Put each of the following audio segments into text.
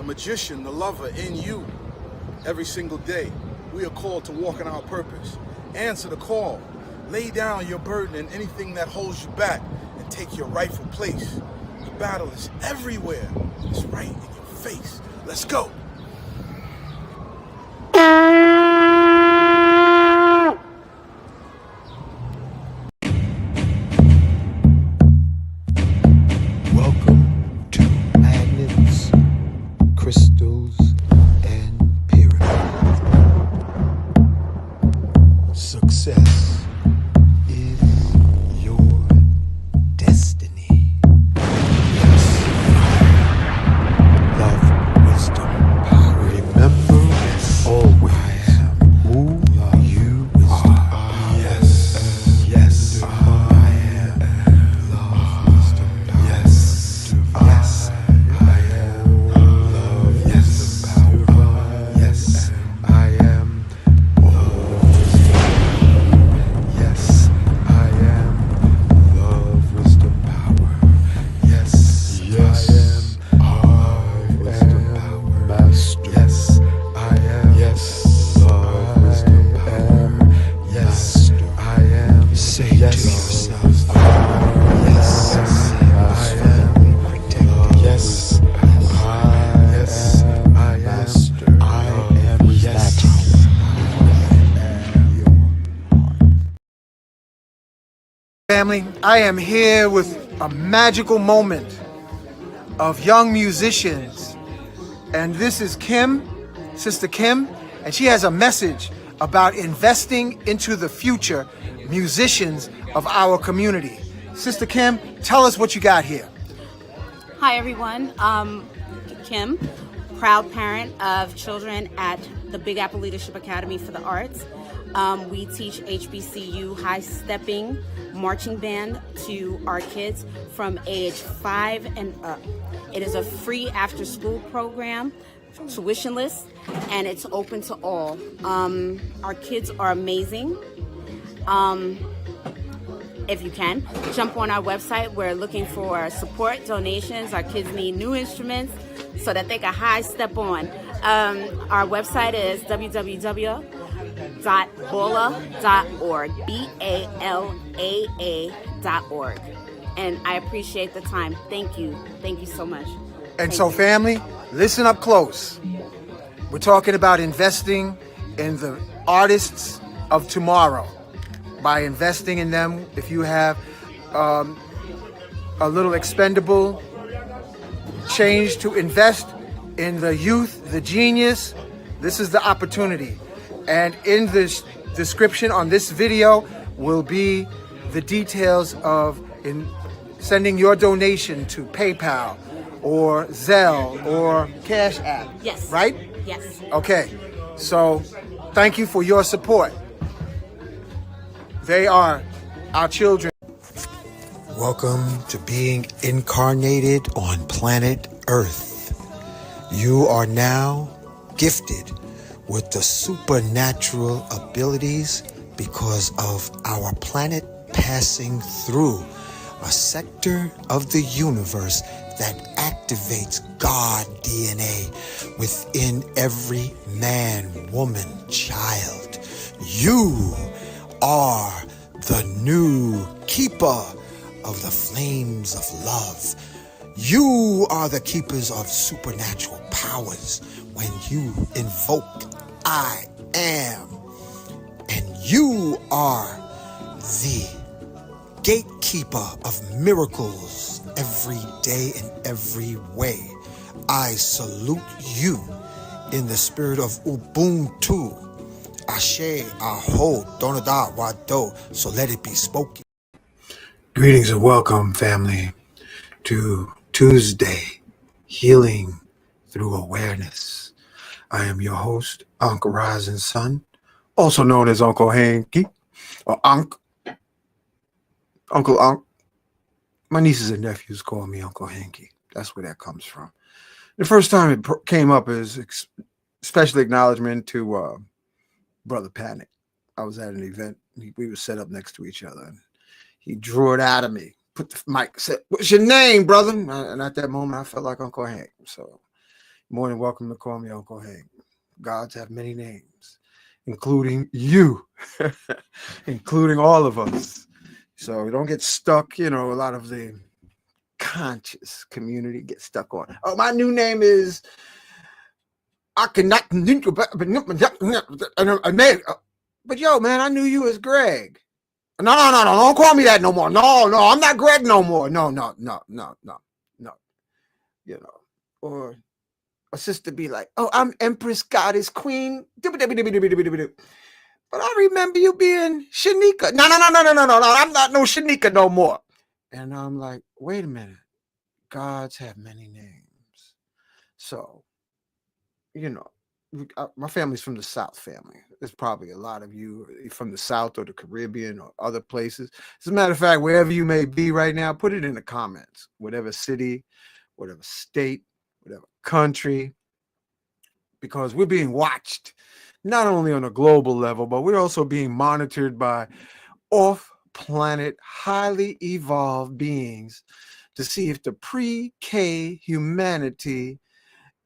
magician, the lover in you. Every single day, we are called to walk in our purpose. Answer the call. Lay down your burden and anything that holds you back and take your rightful place. The battle is everywhere. It's right in your face. Let's go. Welcome to Magnets, Crystals, and Pyramids. Success is your destiny. Yes. Love, wisdom, power. Remember, always who you are. Yes. Yes. I am. Love, wisdom, power. Yes. Yes. I am. Love, yes. Power. Yes. I am. Yes, I am love, wisdom, power. Yes, yes, I am wisdom, power. Master. Yes, I am. Yes, love, wisdom, power. Yes, I am. Say to yourself, yes, I am protected. Yes, I am master. I am relaxing. Family, I am here with a magical moment of young musicians. And this is Kim, Sister Kim, and she has a message about investing into the future musicians of our community. Sister Kim, tell us what you got here. Hi everyone, Kim, proud parent of children at the Big Apple Leadership Academy for the Arts. We teach HBCU high-stepping marching band to our kids from age 5 and up. It is a free after-school program, tuitionless, and it's open to all. Our kids are amazing. If you can, jump on our website. We're looking for support, donations. Our kids need new instruments so that they can high step on. Our website is www.bola.org, BALAA.org. And I appreciate the time. Thank you. Thank you so much. And so family, listen up close. We're talking about investing in the artists of tomorrow. By investing in them, if you have a little expendable change to invest in the youth, the genius, this is the opportunity. And in the description on this video will be the details of sending your donation to PayPal or Zelle or Cash App. Yes. Right? Yes. Okay. So thank you for your support. They are our children. Welcome to being incarnated on planet Earth. You are now gifted with the supernatural abilities because of our planet passing through a sector of the universe that activates God DNA within every man, woman, child. You are the new keeper of the flames of love. You are the keepers of supernatural powers when you invoke I am. And you are the gatekeeper of miracles every day and every way. I salute you in the spirit of Ubuntu. Ashe, Aho, Donada, Wado, so let it be spoken. Greetings and welcome, family, to Tuesday, Healing Through Awareness. I am your host, Uncle Rising Sun, also known as Uncle Hanky, or Unc. Uncle Unc. My nieces and nephews call me Uncle Hanky. That's where that comes from. The first time it came up as special acknowledgement to Brother Panic. I was at an event. We were set up next to each other. And he drew it out of me, put the mic, said, "What's your name, brother?" And at that moment, I felt like Uncle Hank. So More than welcome to call me Uncle Hank. Gods have many names, including you, including all of us. So don't get stuck. A lot of the conscious community gets stuck on, oh, my new name is I cannot. But yo, man, I knew you as Greg. No, don't call me that no more. No, I'm not Greg no more. No. Or a sister be like, oh, I'm Empress, Goddess, Queen. But I remember you being Shanika. No, I'm not no Shanika no more. And I'm like, wait a minute. Gods have many names. So, my family's from the South family. There's probably a lot of you from the South or the Caribbean or other places. As a matter of fact, wherever you may be right now, put it in the comments. Whatever city, whatever state, whatever country, because we're being watched not only on a global level, but we're also being monitored by off-planet, highly evolved beings to see if the pre-K humanity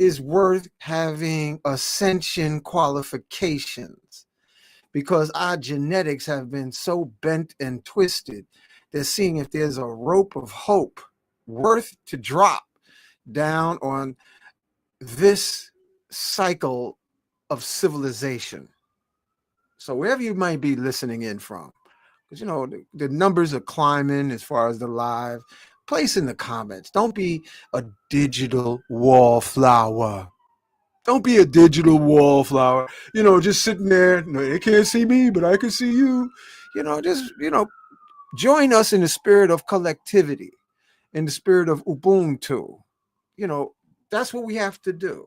is worth having ascension qualifications, because our genetics have been so bent and twisted. They're seeing if there's a rope of hope worth to drop down on this cycle of civilization. So wherever you might be listening in from, because the numbers are climbing as far as the live. Place in the comments. Don't be a digital wallflower. Don't be a digital wallflower. Just sitting there. No, they can't see me, but I can see you. Just join us in the spirit of collectivity, in the spirit of Ubuntu. That's what we have to do.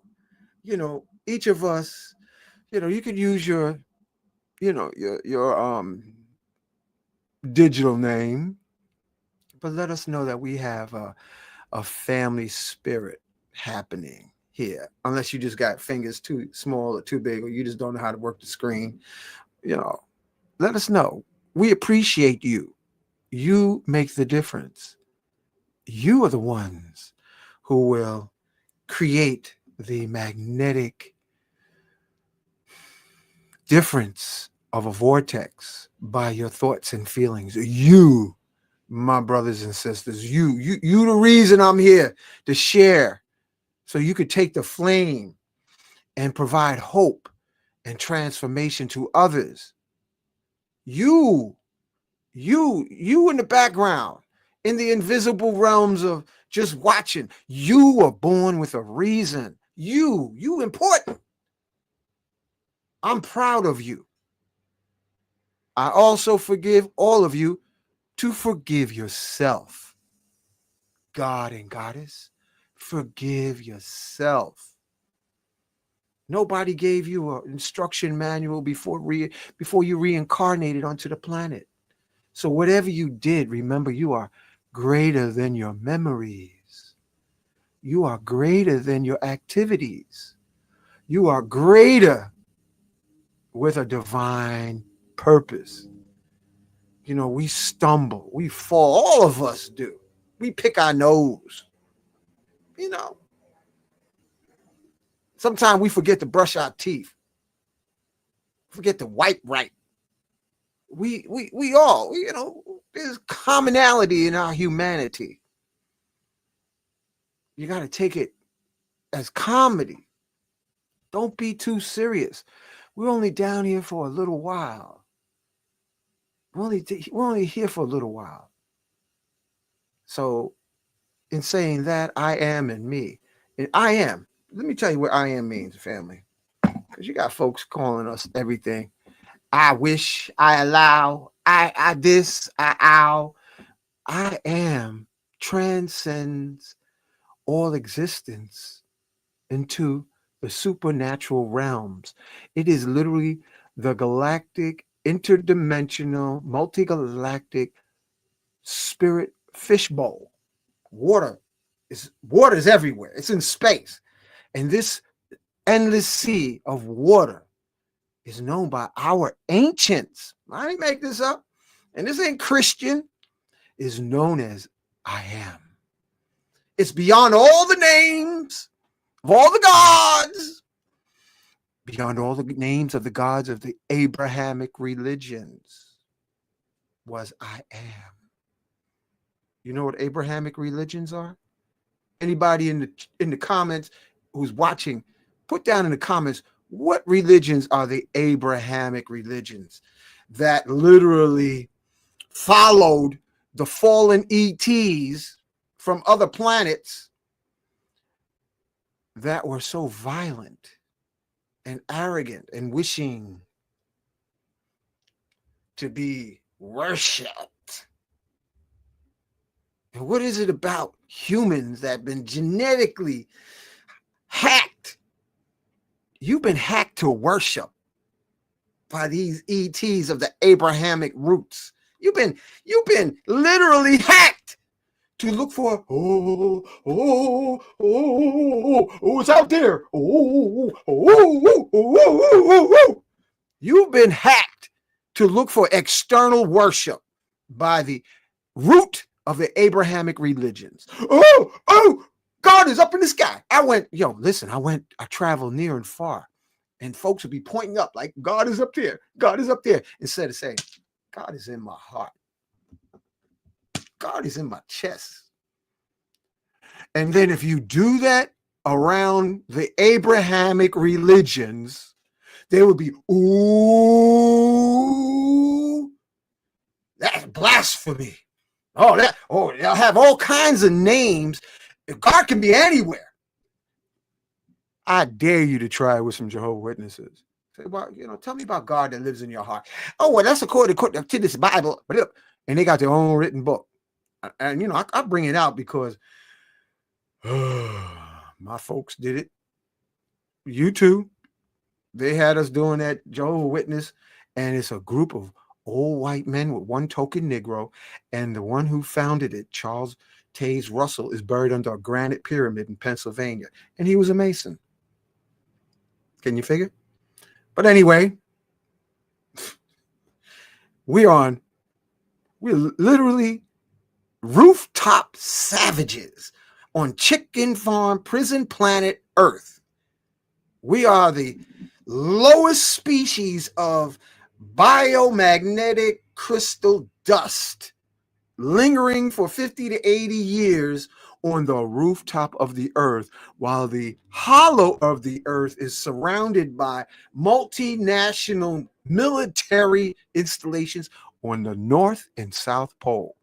Each of us. You could use your digital name, but let us know that we have a family spirit happening here. Unless you just got fingers too small or too big, or you just don't know how to work the screen. Let us know. We appreciate you. You make the difference. You are the ones who will create the magnetic difference of a vortex by your thoughts and feelings. You, my brothers and sisters, you the reason I'm here to share, so you could take the flame and provide hope and transformation to others. You in the background, in the invisible realms of just watching. You were born with a reason. You important. I'm proud of you. I also forgive all of you to forgive yourself. God and Goddess, forgive yourself. Nobody gave you an instruction manual before you reincarnated onto the planet. So whatever you did, remember, you are greater than your memories. You are greater than your activities. You are greater with a divine purpose. We stumble, we fall, all of us do. We pick our nose. Sometimes we forget to brush our teeth. Forget to wipe right. We all, there's commonality in our humanity. You got to take it as comedy. Don't be too serious. We're only down here for a little while. We're only here for a little while. So in saying that, I am and me. And I am. Let me tell you what I am means, family. Because you got folks calling us everything. I wish, I allow, I this, I ow. I am transcends all existence into the supernatural realms. It is literally the galactic, interdimensional, multigalactic spirit fishbowl. Water is everywhere. It's in space. And this endless sea of water is known by our ancients. I didn't make this up. And this ain't Christian. Is known as I am. It's beyond all the names of all the gods, beyond all the names of the gods of the Abrahamic religions, was I am. You know what Abrahamic religions are? Anybody in the comments who's watching, put down in the comments, what religions are the Abrahamic religions that literally followed the fallen ETs from other planets that were so violent and arrogant and wishing to be worshipped? And what is it about humans that have been genetically hacked? You've been hacked to worship by these ETs of the Abrahamic roots. You've been literally hacked to look for, it's out there. You've been hacked to look for external worship by the root of the Abrahamic religions. God is up in the sky. I traveled near and far, and folks would be pointing up like, God is up there. God is up there. Instead of saying, God is in my heart. God is in my chest. And then if you do that around the Abrahamic religions, they would be, ooh, that's blasphemy. They'll have all kinds of names. God can be anywhere. I dare you to try it with some Jehovah's Witnesses. Say, well, tell me about God that lives in your heart. Oh, well, that's according to this Bible. And they got their own written book. And, I bring it out because my folks did it. You too. They had us doing that Jehovah's Witness. And it's a group of old white men with one token Negro. And the one who founded it, Charles Taze Russell, is buried under a granite pyramid in Pennsylvania. And he was a Mason. Can you figure? But anyway, we're literally rooftop savages on chicken farm prison planet Earth. We are the lowest species of biomagnetic crystal dust lingering for 50 to 80 years on the rooftop of the earth, while the hollow of the earth is surrounded by multinational military installations on the North and South Pole.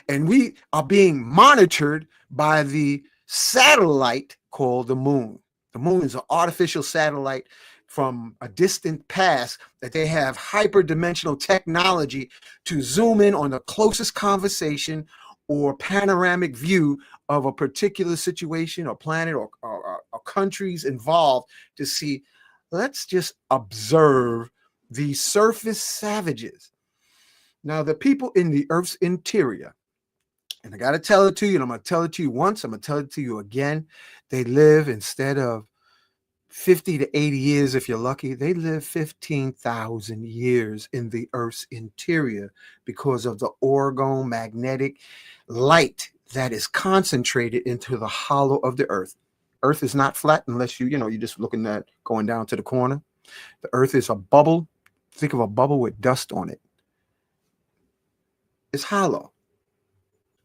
And we are being monitored by the satellite called the moon. The moon is an artificial satellite from a distant past that they have hyperdimensional technology to zoom in on the closest conversation or panoramic view of a particular situation or planet or countries involved to see, let's just observe the surface savages. Now, the people in the Earth's interior, and I got to tell it to you, and I'm going to tell it to you once, I'm going to tell it to you again. They live, instead of 50 to 80 years, if you're lucky, they live 15,000 years in the Earth's interior because of the orgomagnetic light that is concentrated into the hollow of the Earth. Earth is not flat unless you're just looking at going down to the corner. The Earth is a bubble. Think of a bubble with dust on it. It's hollow.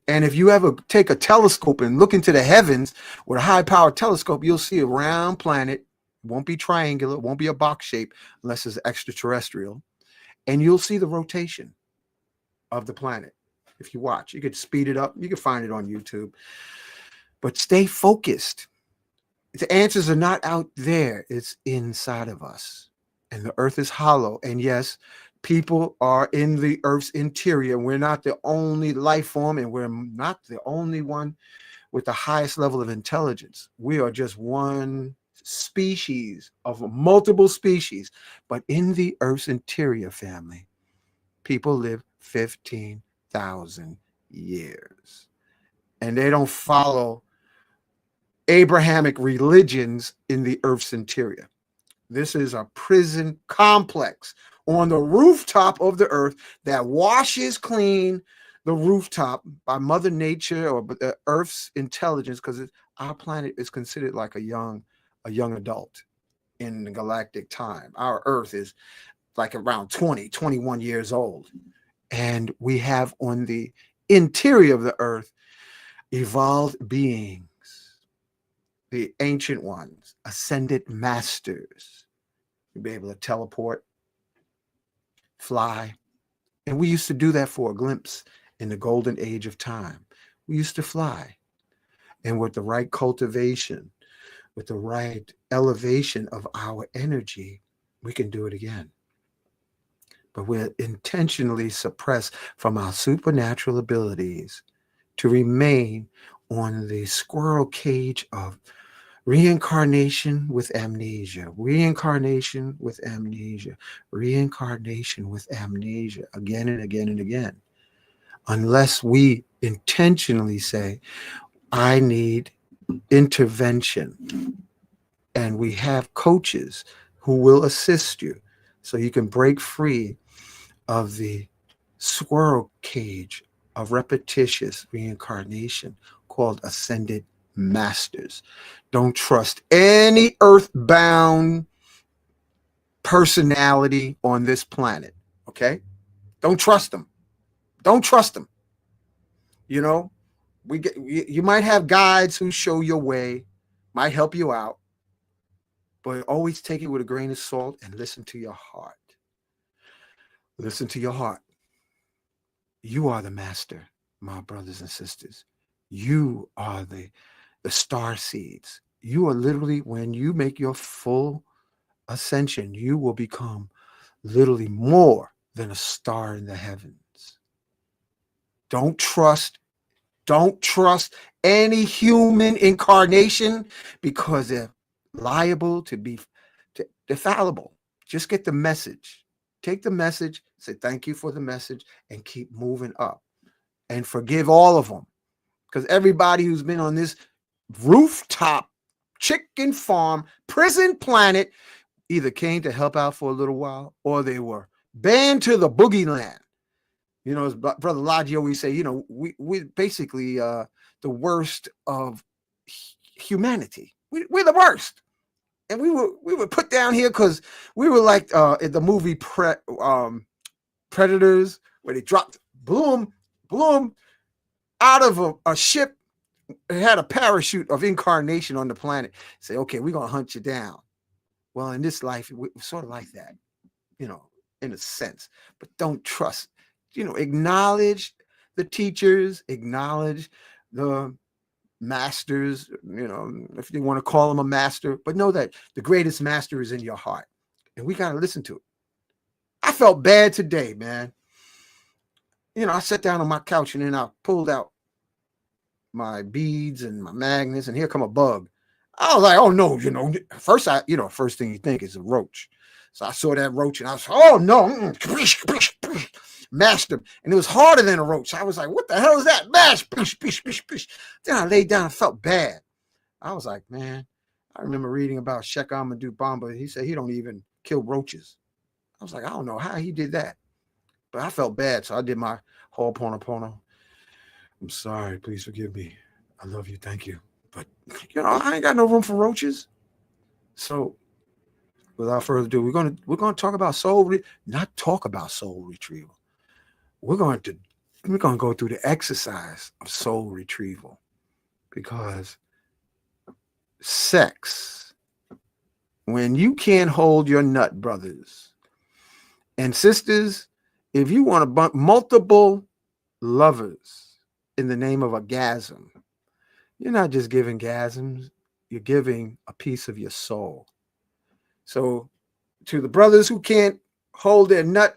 And if you ever take a telescope and look into the heavens with a high-powered telescope, you'll see a round planet. It won't be triangular. It won't be a box shape unless it's extraterrestrial. And you'll see the rotation of the planet. If you watch, you could speed it up. You can find it on YouTube. But stay focused. The answers are not out there. It's inside of us. And the earth is hollow. And yes, people are in the earth's interior. We're not the only life form, and we're not the only one with the highest level of intelligence. We are just one species of multiple species. But in the earth's interior, family, people live 15,000 years. And they don't follow Abrahamic religions in the earth's interior. This is a prison complex on the rooftop of the earth that washes clean the rooftop by Mother Nature or the earth's intelligence, because our planet is considered like a young adult in the galactic time. Our Earth is like around 20, 21 years old. And we have on the interior of the Earth evolved beings, the ancient ones, ascended masters. You'll be able to teleport, fly. And we used to do that for a glimpse in the golden age of time. We used to fly. And with the right cultivation, with the right elevation of our energy, we can do it again. But we're intentionally suppressed from our supernatural abilities to remain on the squirrel cage of reincarnation with amnesia, reincarnation with amnesia, reincarnation with amnesia, again and again and again. Unless we intentionally say, I need intervention. And we have coaches who will assist you so you can break free of the squirrel cage of repetitious reincarnation called ascended masters. Don't trust any earthbound personality on this planet. Okay? Don't trust them. Don't trust them. You know, you might have guides who show your way, might help you out, but always take it with a grain of salt and listen to your heart. Listen to your heart. You are the master, my brothers and sisters. You are the star seeds. You are literally, when you make your full ascension, you will become literally more than a star in the heavens. Don't trust any human incarnation because they're liable to be they're fallible. Just get the message. Take the message, say thank you for the message, and keep moving up. And forgive all of them. Because everybody who's been on this rooftop chicken farm, prison planet, either came to help out for a little while or they were banned to the boogie land. You know, as Brother Lodge always say, you know, we're basically the worst of humanity. We're the worst. And we were put down here because we were like in the movie Predators, where they dropped, blew them out of a ship. It had a parachute of incarnation on the planet. Say, okay, we're going to hunt you down. Well, in this life, we're sort of like that, you know, in a sense. But don't trust, you know, acknowledge the teachers, acknowledge the masters, you know, if you want to call them a master, but know that the greatest master is in your heart. And we got to listen to it. I felt bad today, man. You know, I sat down on my couch and then I pulled out my beads and my magnets, and here come a bug. I was like, oh no, you know, first thing you think is a roach. So I saw that roach and I was like, oh no, mashed him. And it was harder than a roach. I was like, what the hell is that? Mash, bish, bish, bish, bish. Then I laid down and felt bad. I was like, man, I remember reading about Sheikh Ahmadou Bamba. He said he don't even kill roaches. I was like, I don't know how he did that. But I felt bad, so I did my Ho'oponopono. I'm sorry, please forgive me. I love you, thank you. But, you know, I ain't got no room for roaches. So, without further ado, we're gonna talk about not talk about soul retrieval. We're going to go through the exercise of soul retrieval, because sex, when you can't hold your nut, brothers and sisters, if you want to bump multiple lovers in the name of a gasm, you're not just giving gasms, you're giving a piece of your soul. So to the brothers who can't hold their nut,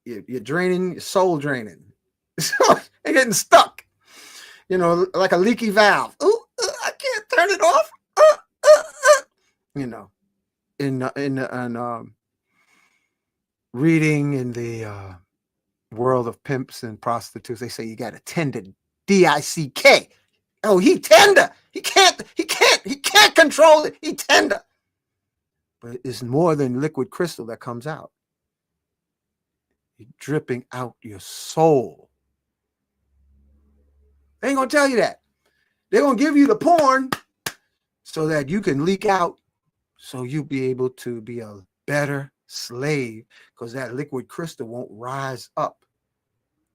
you're draining, your soul draining. So they're getting stuck, you know, like a leaky valve. Ooh, I can't turn it off. You know, in reading in the world of pimps and prostitutes, they say you got to tender, D-I-C-K. Oh, he tender. He can't control it. He tender. But it's more than liquid crystal that comes out. You're dripping out your soul. They ain't gonna tell you that. They're going to give you the porn so that you can leak out, so you'll be able to be a better slave, because that liquid crystal won't rise up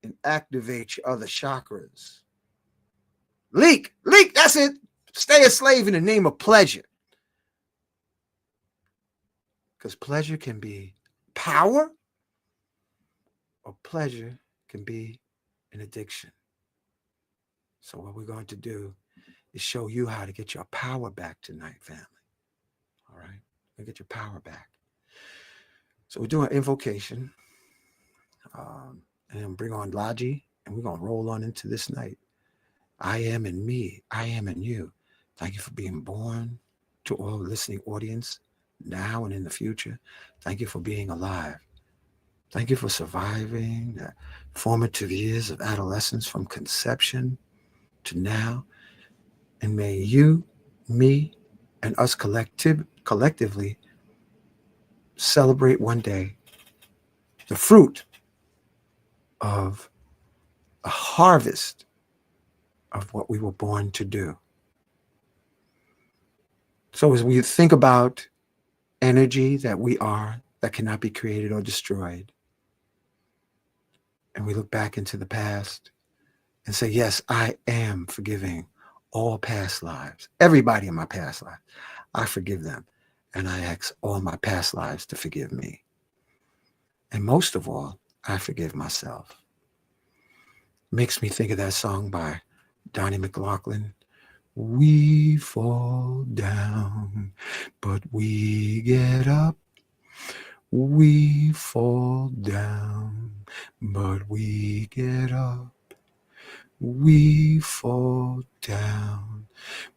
and activate your other chakras. Leak, that's it. Stay a slave in the name of pleasure. Because pleasure can be power, or pleasure can be an addiction. So what we're going to do is show you how to get your power back tonight, family. All right? We'll get your power back. So we're doing invocation. And then bring on Laji, and we're going to roll on into this night. I am in me. I am in you. Thank you for being born. To all listening audience, now and in the future, thank you for being alive. Thank you for surviving the formative years of adolescence from conception to now. And may you, me, and us collectively celebrate one day the fruit of a harvest of what we were born to do. So as we think about energy that we are, that cannot be created or destroyed, and we look back into the past and say, yes, I am forgiving all past lives, everybody in my past life, I forgive them. And I ask all my past lives to forgive me. And most of all, I forgive myself. Makes me think of that song by Donnie McLaughlin. We fall down, but we get up. We fall down, but we get up. We fall down,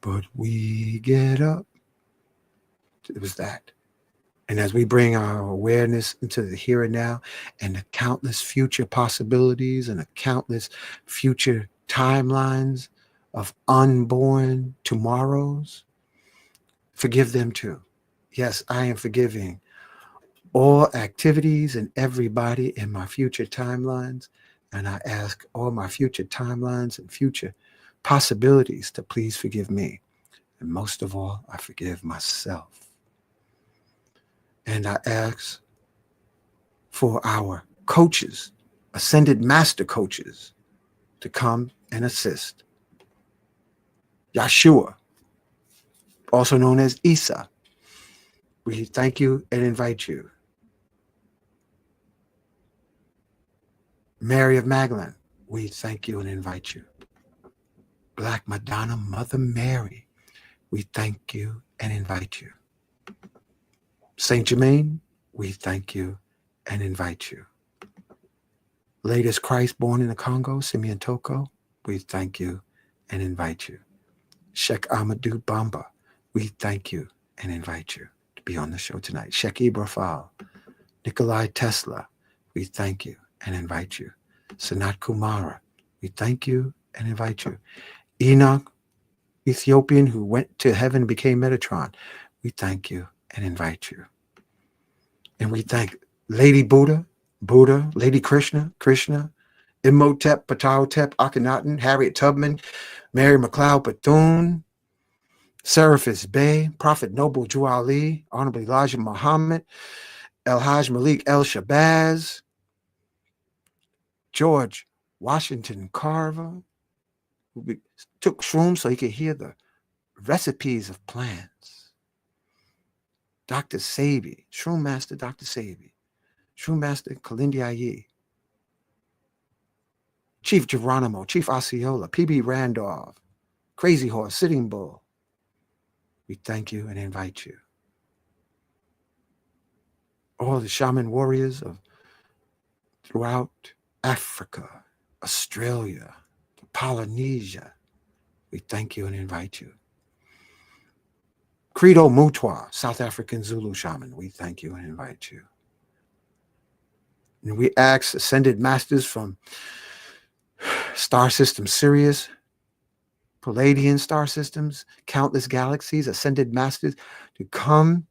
but we get up. It was that. And as we bring our awareness into the here and now, and the countless future possibilities and the countless future timelines of unborn tomorrows, forgive them too. Yes, I am forgiving all activities and everybody in my future timelines. And I ask all my future timelines and future possibilities to please forgive me. And most of all, I forgive myself. And I ask for our coaches, ascended master coaches, to come and assist. Yeshua, also known as Isa, we thank you and invite you. Mary of Magdalene, we thank you and invite you. Black Madonna, Mother Mary, we thank you and invite you. Saint Germain, we thank you and invite you. Latest Christ born in the Congo, Simeon Toko, we thank you and invite you. Sheikh Amadou Bamba, we thank you and invite you to be on the show tonight. Sheikh Ibrahim, Nikolai Tesla, we thank you and invite you. Sanat Kumara, we thank you and invite you. Enoch, Ethiopian who went to heaven and became Metatron, we thank you and invite you. And we thank Lady Buddha, Lady Krishna, Imhotep, Ptahotep, Akhenaten, Harriet Tubman, Mary McLeod Bethune, Seraphis Bey, Prophet Noble Drew Ali, Honorable Elijah Muhammad, El Hajj Malik El Shabazz, George Washington Carver, who took shrooms so he could hear the recipes of plants. Dr. Sabi, Shroom Master Dr. Sabi, Shroom Master Kalindi Aye, Chief Geronimo, Chief Osceola, P.B. Randolph, Crazy Horse, Sitting Bull. We thank you and invite you. All the shaman warriors of throughout Africa, Australia, Polynesia, we thank you and invite you. Credo Mutwa, South African Zulu shaman, we thank you and invite you. And we ask ascended masters from star system Sirius, Palladian star systems, countless galaxies, ascended masters to come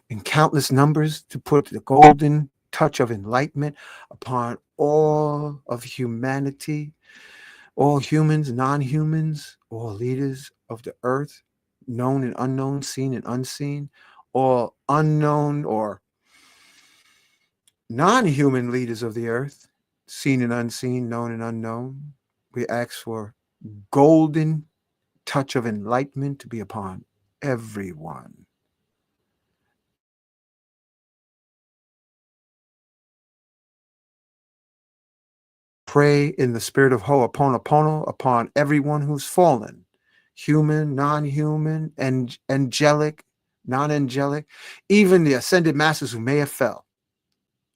in countless numbers to put the golden touch of enlightenment upon all of humanity, all humans, non-humans, all leaders of the earth, known and unknown, seen and unseen, all unknown or non-human leaders of the earth, seen and unseen, known and unknown. We ask for golden touch of enlightenment to be upon everyone. Pray in the spirit of Ho'oponopono upon everyone who's fallen, human, non-human, and angelic, non-angelic, even the ascended masters who may have fell.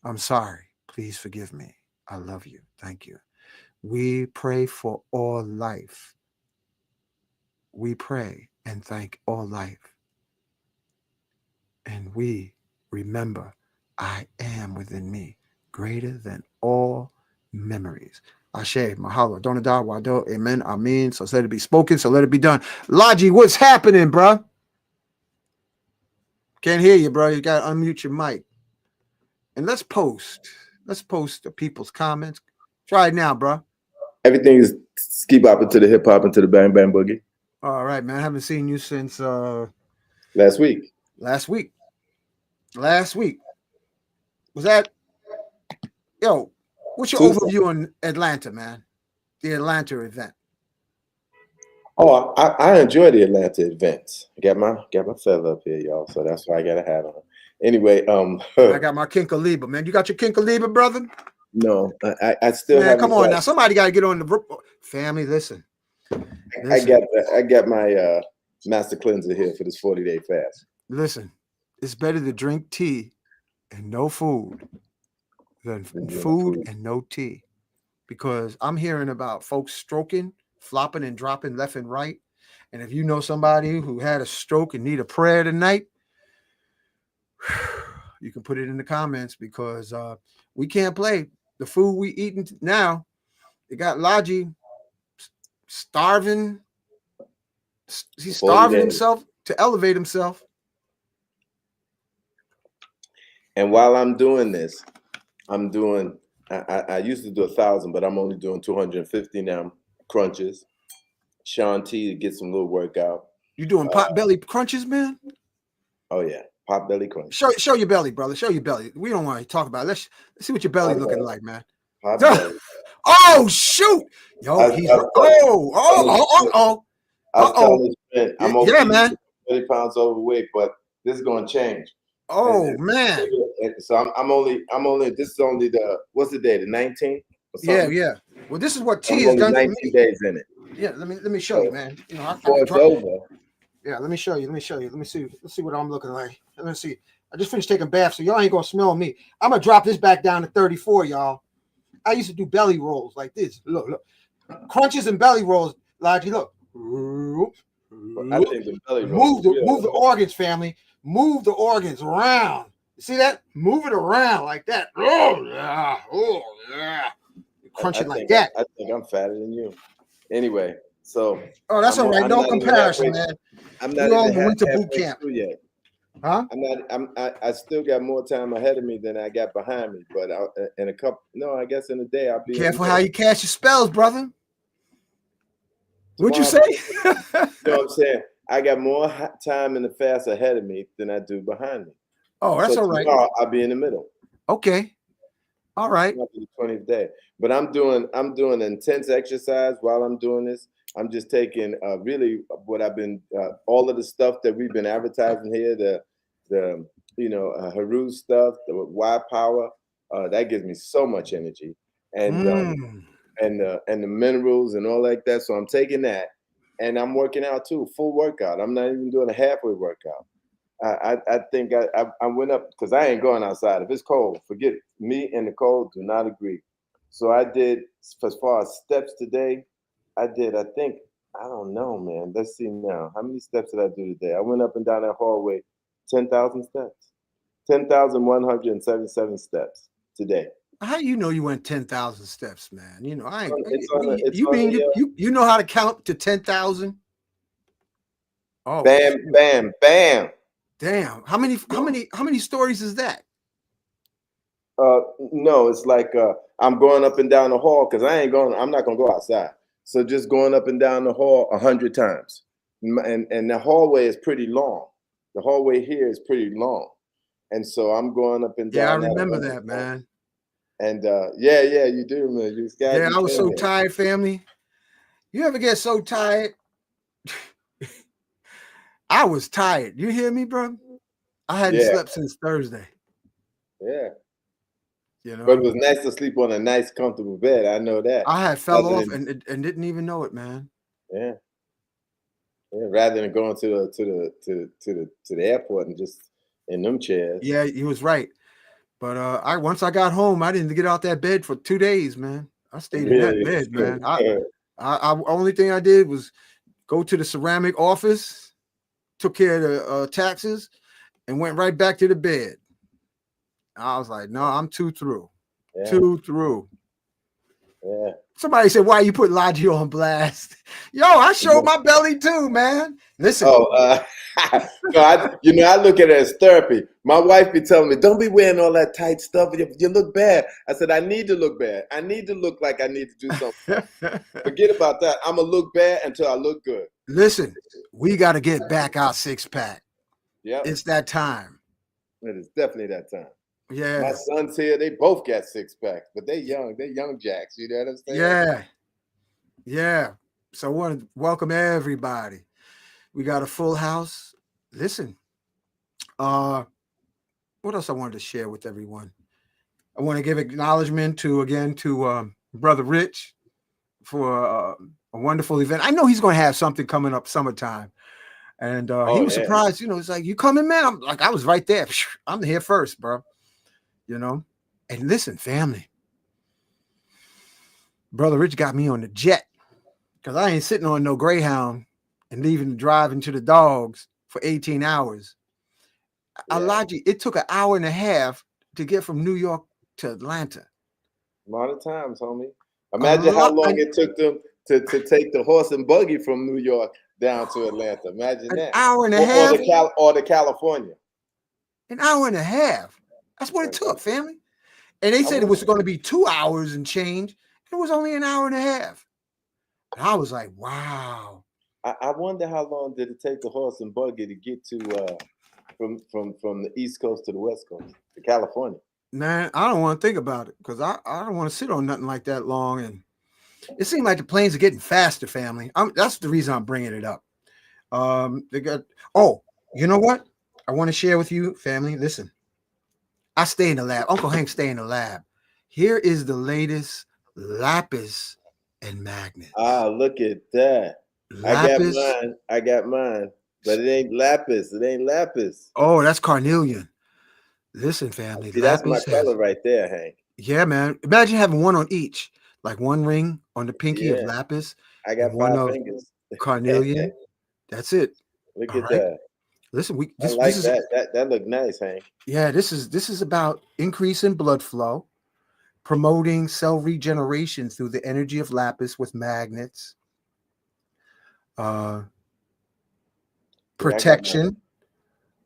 I'm sorry. Please forgive me. I love you. Thank you. We pray for all life. We pray and thank all life. And we remember, I am within me, greater than all memories. Ashe, Mahalo, Donada, Wado, Amen, Amen. So let it be spoken, so let it be done. Logi, what's happening, bro? Can't hear you, bro. You got to unmute your mic. And let's post the people's comments. Try it now, bro. Everything is ski bopping to the hip hop and to the bang bang boogie. All right, man. I haven't seen you since Last week. Last week. Was that yo? What's your overview on Atlanta, man? The Atlanta event. Oh, I enjoy the Atlanta events. I got my feather up here, y'all. So that's why I got a hat on. Anyway, I got my Kinkaliba, man. You got your Kinkaliba, brother? No, I still have. Come on now, somebody got to get on the family. Listen. I got my master cleanser here for this 40-day fast. Listen, it's better to drink tea and no food than food and no tea, because I'm hearing about folks stroking, flopping and dropping left and right. And if you know somebody who had a stroke and need a prayer tonight, you can put it in the comments, because we can't play. The food we eating now, they got Logi starving. He's starving himself to elevate himself. And while I'm doing this, I'm doing, I used to do 1,000, but I'm only doing 250 now, crunches. Sean T to get some little workout. You doing pot belly crunches, man? Oh yeah, pot belly crunch. Show your belly, brother. Show your belly. We don't want to talk about it. Let's see what your belly looking like, man. Oh shoot! Yo, I'm over yeah, man. 30 pounds overweight, but this is going to change. Oh man! So I'm only. This is only what's the day? The 19th? Yeah. Well, this is what T has done. 19 days in it. Yeah, let me show you, man. You know, it's over. Yeah, let me show you. Let me see. Let's see what I'm looking like. Let me see. I just finished taking a bath, so y'all ain't gonna smell me. I'm gonna drop this back down to 34, y'all. I used to do belly rolls like this. Look. Crunches and belly rolls. Logi, look. I think the belly move the organs, family. Move the organs around. You see that? Move it around like that. Oh yeah. Crunch it like that. I think I'm fatter than you. Anyway, so. Oh, that's all right. No comparison, man. I'm not even winter boot camp yet. Huh? I still got more time ahead of me than I got behind me. But I guess in a day I'll be. Careful how you cast your spells, brother. What'd you say? You know what I'm saying? I got more time in the fast ahead of me than I do behind me. Oh, that's all right. I'll be in the middle. Okay. All right. The 20th day. But I'm doing intense exercise while I'm doing this. I'm just taking really what I've been all of the stuff that we've been advertising here, the Haru stuff, the Y Power, that gives me so much energy, and the minerals and all like that. So I'm taking that, and I'm working out too, full workout. I'm not even doing a halfway workout. I think I went up because I ain't going outside. If it's cold, forget it. Me and the cold do not agree. So I did, as far as steps today, I think, I don't know, man. Let's see now. How many steps did I do today? I went up and down that hallway, 10,000 steps. 10,177 steps today. How you know you went 10,000 steps, man? You know, I ain't. You know how to count to 10,000? Oh, bam, bam, bam. Damn. How many stories is that? No, it's like I'm going up and down the hall because I'm not gonna go outside. So just going up and down the hall 100 times. And the hallway is pretty long. The hallway here is pretty long. And so I'm going up and down. Yeah, I remember that, man. And yeah, you do, man. Yeah, I was so tired, family. You ever get so tired? I was tired. You hear me, bro? I hadn't slept since Thursday. Yeah. You know, but it was nice to sleep on a nice, comfortable bed. I know that. I had fell off and didn't even know it, man. Yeah. Yeah. Rather than going to the airport and just in them chairs. Yeah, he was right. But once I got home, I didn't get out that bed for 2 days, man. I stayed in that bed, man. I only thing I did was go to the ceramic office, took care of the taxes, and went right back to the bed. I was like, no, I'm too through. Yeah. Too through. Yeah. Somebody said, why you put Logi on blast? Yo, I showed my belly too, man. Listen. Oh, no, I look at it as therapy. My wife be telling me, don't be wearing all that tight stuff. You look bad. I said, I need to look bad. I need to look like I need to do something. Forget about that. I'm going to look bad until I look good. Listen, we got to get back our 6-pack. Yeah. It's that time. It is definitely that time. Yeah. My sons here, they both got 6-packs, but they young. They're young jacks. You know what I'm saying? Yeah. Yeah. So I want to welcome everybody. We got a full house. Listen, what else I wanted to share with everyone? I want to give acknowledgement to Brother Rich for a wonderful event. I know he's going to have something coming up summertime. And he was surprised, it's like, you coming, man? I'm like, I was right there. I'm here first, bro. And listen, family, Brother Rich got me on the jet because I ain't sitting on no Greyhound and leaving driving to the dogs for 18 hours. Yeah. It took an hour and a half to get from New York to Atlanta. A lot of times, homie. Imagine how long it took them to take the horse and buggy from New York down to Atlanta. Imagine that. An hour and a half. Or to California. An hour and a half. That's what it took, family. And they said it was going to be 2 hours and change. It was only an hour and a half. And I was like, wow. I wonder how long did it take the horse and buggy to get to from the East Coast to the West Coast to California? Man, I don't want to think about it because I don't want to sit on nothing like that long. And it seemed like the planes are getting faster, family. That's the reason I'm bringing it up. They got. Oh, you know what? I want to share with you, family. Listen, I stay in the lab. Uncle Hank stay in the lab. Here is the latest lapis and magnet. Ah, look at that. Lapis. I got mine, but it ain't lapis. It ain't lapis. Oh, that's carnelian. Listen, family. See, that's my color right there, Hank. Yeah, man. Imagine having one on each, like one ring on the pinky of lapis. I got 5 fingers. Carnelian. That's it. Look at that. Listen, that look nice, Hank. Yeah, this is about increasing blood flow, promoting cell regeneration through the energy of lapis with magnets, protection.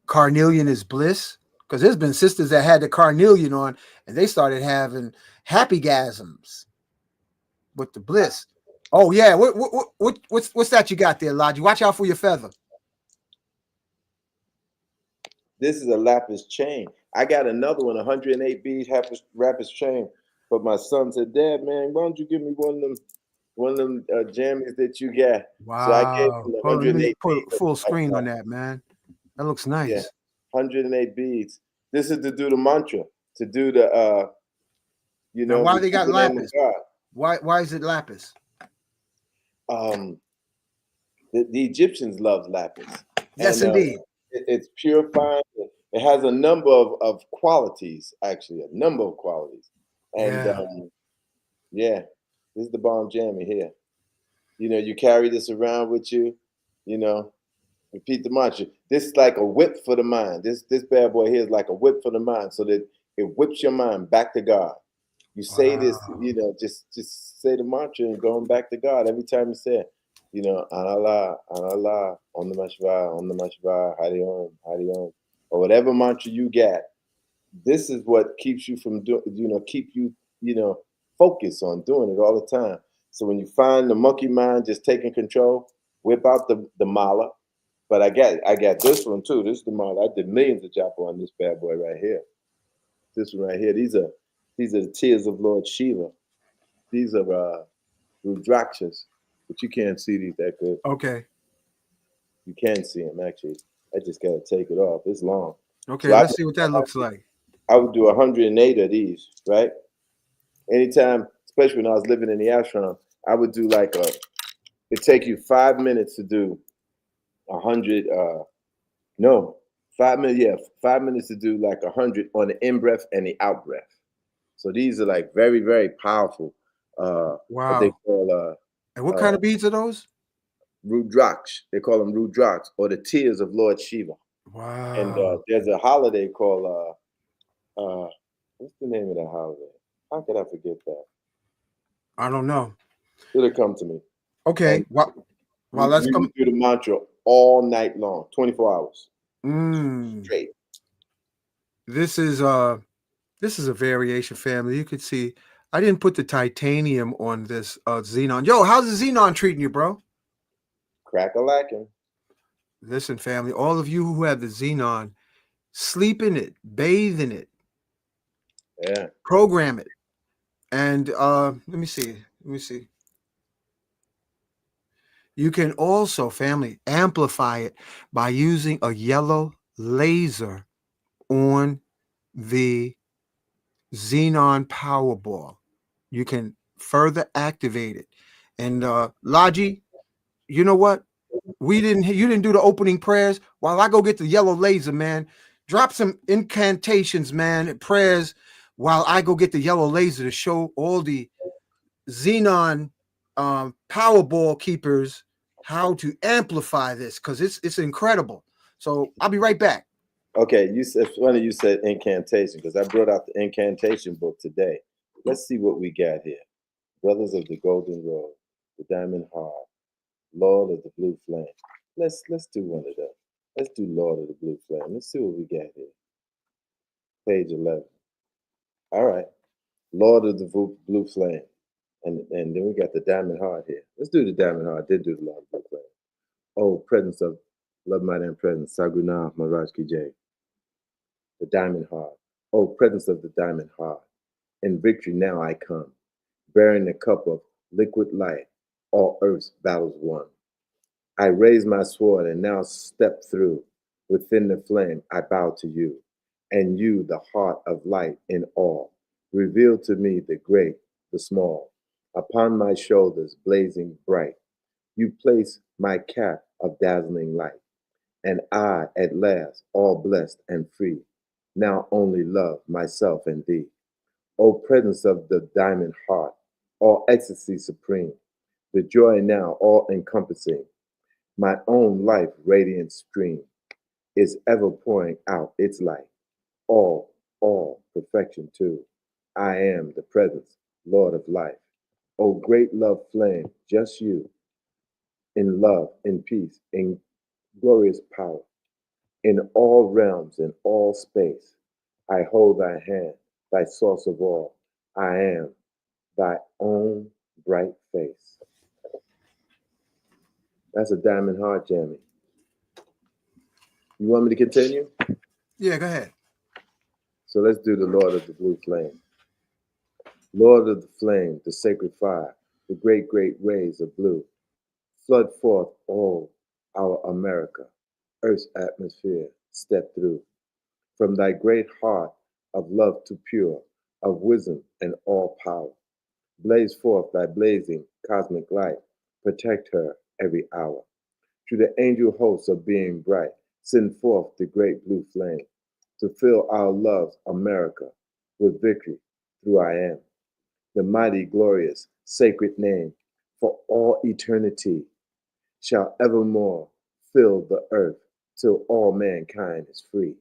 Carnelian is bliss, because there's been sisters that had the carnelian on and they started having happy-gasms with the bliss. Oh yeah, what's that you got there, Logi? Watch out for your feather. This is a lapis chain. I got another one, 108 bead lapis chain. But my son said, Dad, man, why don't you give me one of them jammies that you got? Wow. So I gave him the 108 put full screen on that, man. That looks nice. Yeah, 108 beads. This is to do the mantra, to do the Now, why they got lapis? Why is it lapis? The Egyptians loved lapis. Yes, indeed. It's purifying. It has a number of qualities, actually, a number of qualities. And this is the bomb jammy here. You carry this around with you, repeat the mantra. This is like a whip for the mind. This bad boy here is like a whip for the mind, so that it whips your mind back to God. You say this, just say the mantra and going back to God every time you say it. Allah, Allah, Om Namah Shivaya, Om Namah Shivaya, Hari Om, or whatever mantra you got. This is what keeps you from doing, keep you, focused on doing it all the time. So when you find the monkey mind just taking control, whip out the mala. But I got this one too. This is the mala. I did millions of japa on this bad boy right here. This one right here. These are the tears of Lord Shiva. These are Rudrakshas, but you can't see these that good. Okay. You can see them actually. I just gotta take it off. It's long. Okay, So let's see what that looks like. I would do 108 of these, right? Anytime, especially when I was living in the ashram, I would do like it take you 5 minutes to do 100. No, 5 minutes. Yeah, 5 minutes to do like 100 on the in breath and the out breath. So these are like very, very powerful. What they Wow. call And what kind of beads are those? Rudraksh. They call them Rudraksh, or the tears of Lord Shiva. And Wow. there's a holiday called what's the name of that holiday? How could I forget that? I don't know. It'll come to me. Okay. And Well, let's we come. would do the mantra all night long, 24 hours Mm, straight. this is a variation, family. You could see I didn't put the titanium on this xenon. Yo, how's the xenon treating you, bro? Crack-a-lacking. Listen, family, all of you who have the xenon, sleep in it, bathe in it, Yeah. program it. And let me see. You can also, family, amplify it by using a yellow laser on the xenon Powerball. You can further activate it. And Laji, you know what? You didn't do the opening prayers. While I go get the yellow laser, man, drop some incantations, man, prayers while I go get the yellow laser to show all the xenon Powerball keepers how to amplify this, because it's incredible. So I'll be right back. Okay, it's funny you said incantation, because I brought out the incantation book today. Let's see what we got here. Brothers of the Golden Road, the Diamond Heart, Lord of the Blue Flame. Let's do one of them. Let's do Lord of the Blue Flame. Let's see what we got here. Page 11. All right. Lord of the Blue Flame. And then we got the Diamond Heart here. Let's do the Diamond Heart. I did do the Lord of the Blue Flame. Oh, presence of love, might, and presence. Saguna Maharaj Ki Jai. The Diamond Heart. Oh, presence of the Diamond Heart. In victory now I come, bearing the cup of liquid light, all earth's battles won. I raise my sword and now step through. Within the flame I bow to you, and you, the heart of light in all, reveal to me the great, the small. Upon my shoulders blazing bright, you place my cap of dazzling light, and I, at last, all blessed and free, now only love myself and thee. O presence of the diamond heart, all ecstasy supreme, the joy now all encompassing, my own life radiant stream is ever pouring out its light, all perfection too. I am the presence, Lord of life. O great love flame, just you, in love, in peace, in glorious power, in all realms, in all space. I hold thy hand, thy source of all. I am thy own bright face. That's a diamond heart, Jamie. You want me to continue? Yeah, go ahead. So let's do the Lord of the Blue Flame. Lord of the Flame, the sacred fire, the great, great rays of blue. Flood forth all our America, Earth's atmosphere, step through. From thy great heart of love to pure, of wisdom and all power. Blaze forth thy blazing cosmic light, protect her every hour. To the angel hosts of being bright, send forth the great blue flame, to fill our love's America with victory through I am. The mighty, glorious, sacred name for all eternity shall evermore fill the earth till all mankind is free.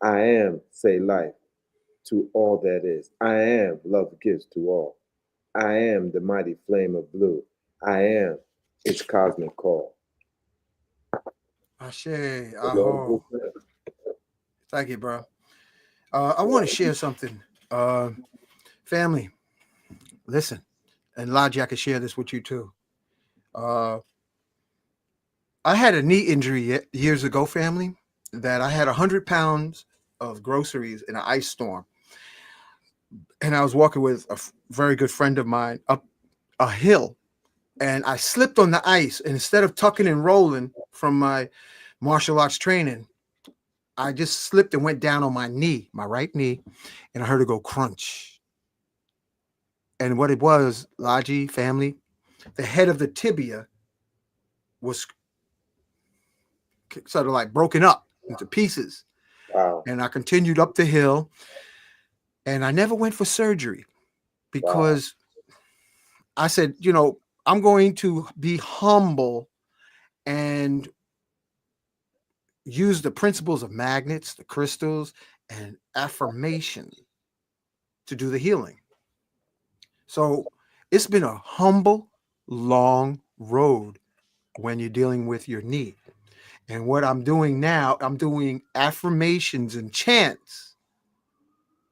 I am, say life to all that is. I am, love gives to all. I am the mighty flame of blue. I am its cosmic call. Ashe, The Lord of aho. Blue. Thank you, bro. I want to share something. Family, listen. and Logic, I could share this with you too. I had a knee injury years ago, family, that I had 100 pounds of groceries in an ice storm. And I was walking with a very good friend of mine up a hill, and I slipped on the ice. And instead of tucking and rolling from my martial arts training, I just slipped and went down on my knee, my right knee, and I heard it go crunch. And what it was, Logi family, the head of the tibia was sort of like broken up into pieces. Wow. And I continued up the hill, and I never went for surgery because I said, I'm going to be humble and use the principles of magnets, the crystals, and affirmation to do the healing. So it's been a humble, long road when you're dealing with your knee. And what I'm doing now, I'm doing affirmations and chants,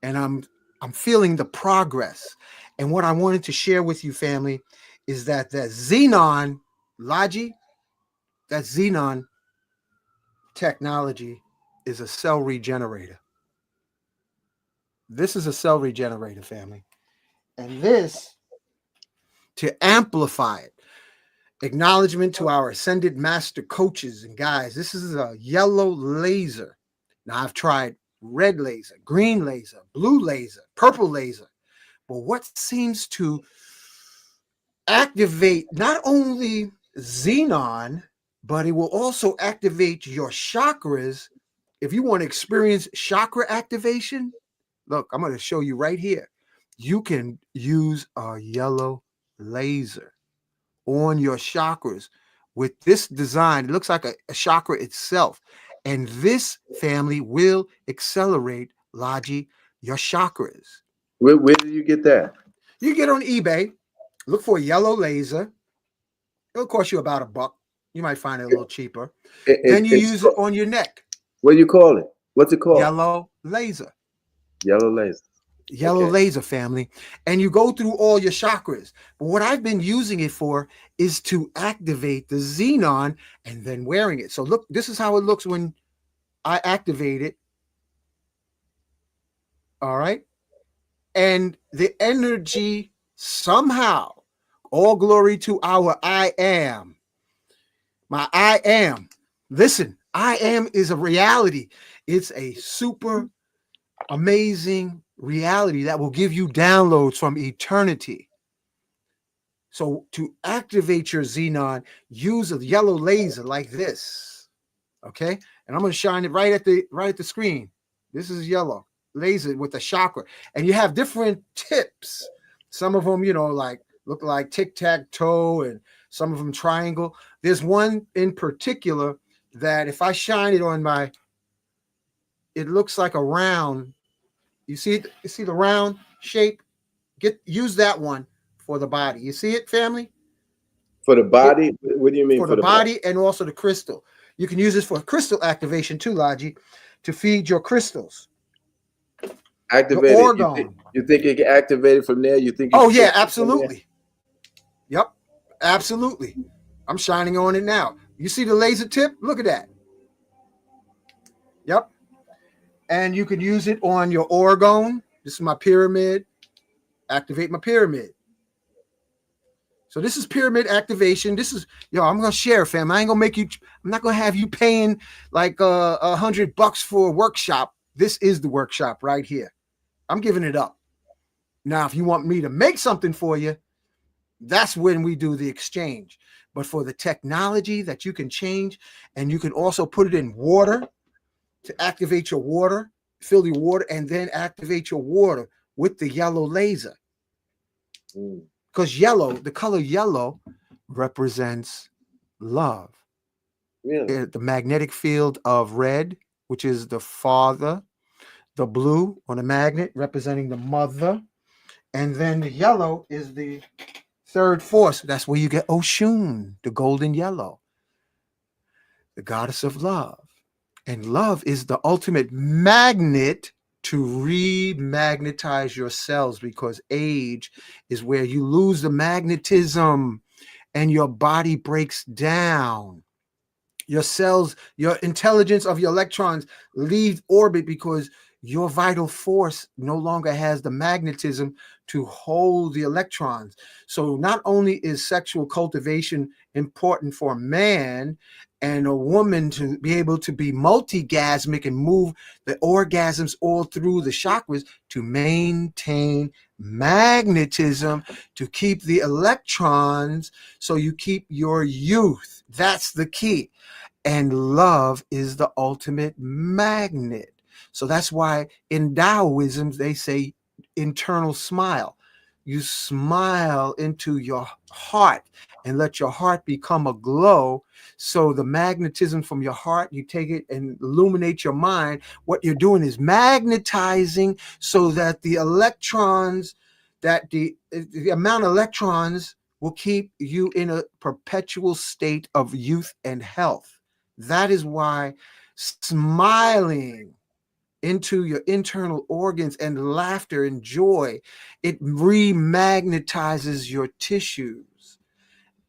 and I'm feeling the progress. And what I wanted to share with you, family, is that Xenon Logi, that Xenon technology is a cell regenerator. This is a cell regenerator, family. And this, to amplify it, acknowledgement to our ascended master coaches and guys, this is a yellow laser. Now, I've tried red laser, green laser, blue laser, purple laser. But what seems to activate not only Xenon, but it will also activate your chakras. If you want to experience chakra activation, look, I'm going to show you right here. You can use a yellow laser on your chakras with this design. It looks like a chakra itself. And this, family, will accelerate, Logi, your chakras. Where did you get that? You get on eBay, look for a yellow laser. It'll cost you about $1. You might find it a little cheaper. Then you use it on your neck. What do you call it? What's it called? Yellow laser. Yellow laser. Yellow laser, family. And you go through all your chakras. But what I've been using it for is to activate the Xenon and then wearing it. So look, this is how it looks when I activate it. All right. And the energy somehow, all glory to our I am. My I am. Listen, I am is a reality. It's a super amazing reality that will give you downloads from eternity. So to activate your Xenon, use a yellow laser like this. Okay. And I'm going to shine it right at the screen. This is yellow laser with the chakra. And you have different tips. Some of them, like look like tic-tac-toe, and some of them triangle. There's one in particular that if I shine it on it looks like a round. You see it? You see the round shape? Use that one for the body. You see it, family? For the body? What do you mean for the body and also the crystal? You can use this for crystal activation too, Logi, to feed your crystals. Activate it. You think it can activate it from there? You think? Oh yeah, absolutely. Yep, absolutely. I'm shining on it now. You see the laser tip? Look at that. Yep. And you could use it on your orgone. This is my pyramid. Activate my pyramid. So this is pyramid activation. This is, I'm going to share, fam. I ain't going to make you, I'm not going to have you paying like $100 for a workshop. This is the workshop right here. I'm giving it up. Now, if you want me to make something for you, that's when we do the exchange. But for the technology that you can change, and you can also put it in water to activate your water, fill your water, and then activate your water with the yellow laser. Because the color yellow represents love. Really? The magnetic field of red, which is the father, the blue on the magnet representing the mother, and then the yellow is the third force. That's where you get Oshun, the golden yellow, the goddess of love. And love is the ultimate magnet to remagnetize your cells, because age is where you lose the magnetism and your body breaks down. Your cells, your intelligence of your electrons leave orbit because your vital force no longer has the magnetism to hold the electrons. So not only is sexual cultivation important for a man and a woman to be able to be multigasmic and move the orgasms all through the chakras to maintain magnetism, to keep the electrons, so you keep your youth. That's the key. And love is the ultimate magnet. So that's why in Taoism they say internal smile. You smile into your heart and let your heart become a glow. So the magnetism from your heart, you take it and illuminate your mind. What you're doing is magnetizing so that the electrons, that the amount of electrons will keep you in a perpetual state of youth and health. That is why smiling into your internal organs and laughter and joy, it remagnetizes your tissues.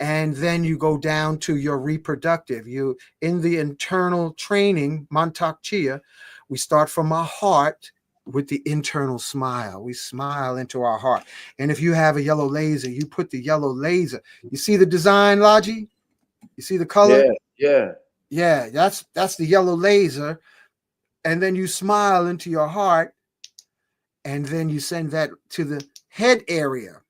And then you go down to your reproductive. You, in the internal training, Mantak Chia, we start from our heart with the internal smile. We smile into our heart. And if you have a yellow laser, you put the yellow laser. You see the design, Logi? You see the color? Yeah. Yeah, that's the yellow laser. And then you smile into your heart, and then you send that to the head area,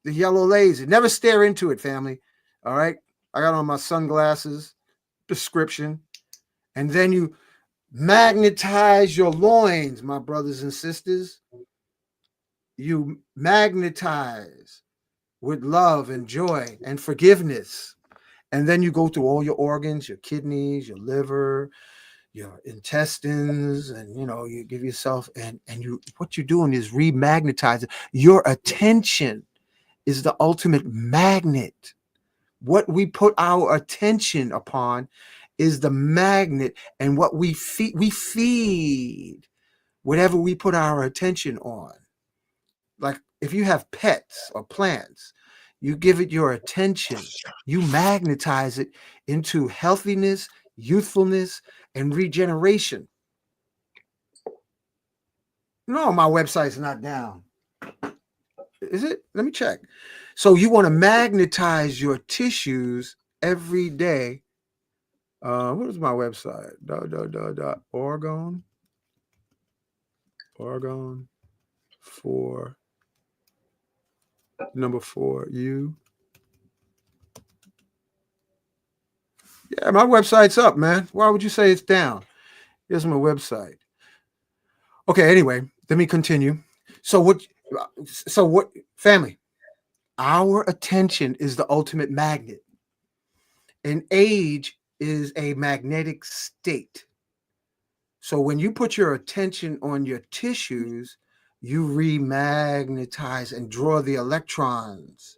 the yellow laser. Never stare into it, family. All right. I got on my sunglasses, description. And then you magnetize your loins, my brothers and sisters. You magnetize with love and joy and forgiveness. And then you go through all your organs, your kidneys, your liver, your intestines, and you give yourself, and you, what you're doing is remagnetizing. Your attention is the ultimate magnet. What we put our attention upon is the magnet, and what we feed whatever we put our attention on. Like if you have pets or plants, you give it your attention, you magnetize it into healthiness, youthfulness, and regeneration. No, my website's not down. Is it? Let me check. So you want to magnetize your tissues every day. What is my website? Oregon. Oregon 4 number 4 U. Yeah, my website's up, man. Why would you say it's down? Here's my website. Okay, anyway, let me continue. So what, family? Our attention is the ultimate magnet, and age is a magnetic state. So when you put your attention on your tissues, you remagnetize and draw the electrons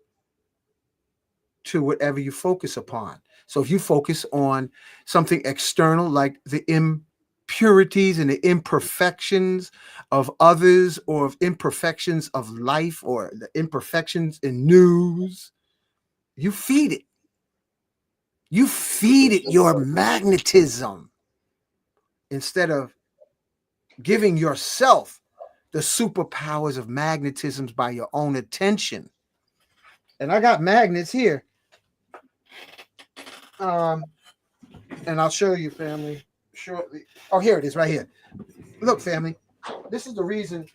to whatever you focus upon. So if you focus on something external, like the impurities and the imperfections of others, or of imperfections of life, or the imperfections in news, you feed it. You feed it your magnetism instead of giving yourself the superpowers of magnetisms by your own attention. And I got magnets here. And I'll show you, family, shortly. Oh, here it is right here. Look, family, this is the reason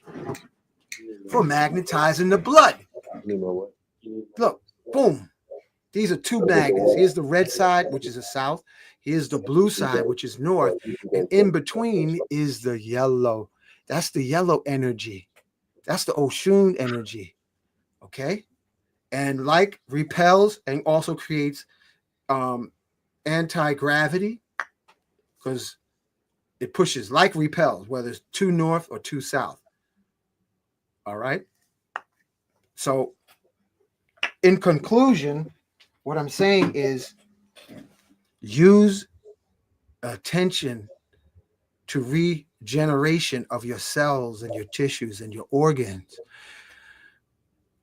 for magnetizing the blood. Look, boom. These are two magnets. Here's the red side, which is the south. Here's the blue side, which is north. And in between is the yellow. That's the yellow energy. That's the Oshun energy. Okay? And like repels and also creates anti-gravity, because it pushes, like repels, whether it's too north or too south. All right? So in conclusion, what I'm saying is use attention to generation of your cells and your tissues and your organs.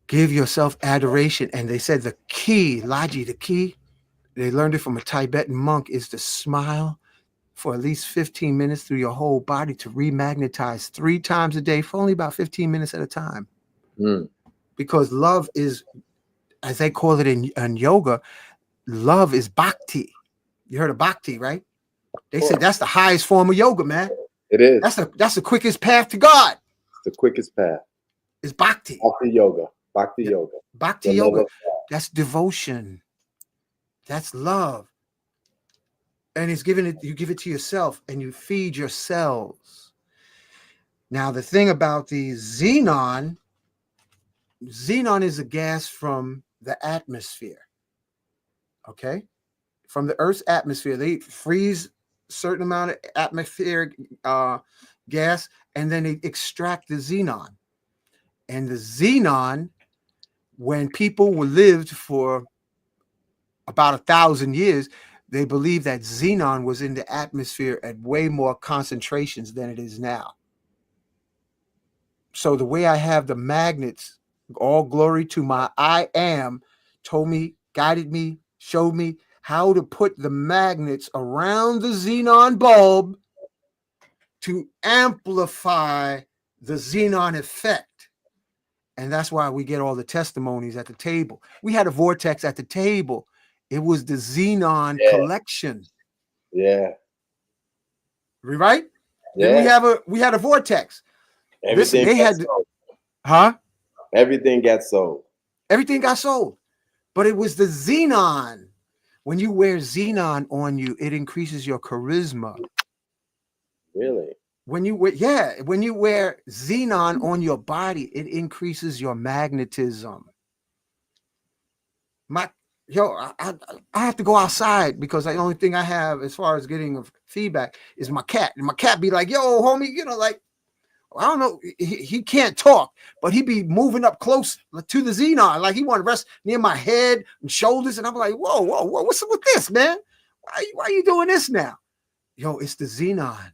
Give yourself adoration. And they said the key, Laji, the key, they learned it from a Tibetan monk, is to smile for at least 15 minutes through your whole body, to remagnetize 3 times a day for only about 15 minutes at a time. Mm. Because love is, as they call it in yoga, love is bhakti. You heard of bhakti, right? They said that's the highest form of yoga, man. It is. That's the quickest path to God. The quickest path. It's bhakti. Bhakti yoga. Bhakti Yeah. yoga. Bhakti The love yoga. of God. That's devotion. That's love. And it's giving it, you give it to yourself and you feed your cells. Now, the thing about the xenon is a gas from the atmosphere. Okay? From the Earth's atmosphere. They freeze a certain amount of atmospheric gas, and then they extract the xenon. And the xenon, when people were lived for about 1,000 years, they believe that xenon was in the atmosphere at way more concentrations than it is now. So the way I have the magnets, all glory to my I am, told me, guided me, showed me how to put the magnets around the xenon bulb to amplify the xenon effect. And that's why we get all the testimonies at the table. We had a vortex at the table. It was the xenon collection. Yeah. Right? Yeah. Then we had a vortex. Everything Listen, they had sold. Everything got sold. Everything got sold. But it was the xenon. When you wear xenon on you, it increases your charisma. Really? When you wear xenon on your body, it increases your magnetism. I have to go outside because the only thing I have as far as getting feedback is my cat. And my cat be like, yo, homie, like, I don't know, he can't talk, but he be moving up close to the xenon. Like he want to rest near my head and shoulders. And I'm like, whoa, what's up with this, man? Why are you doing this now? Yo, it's the xenon.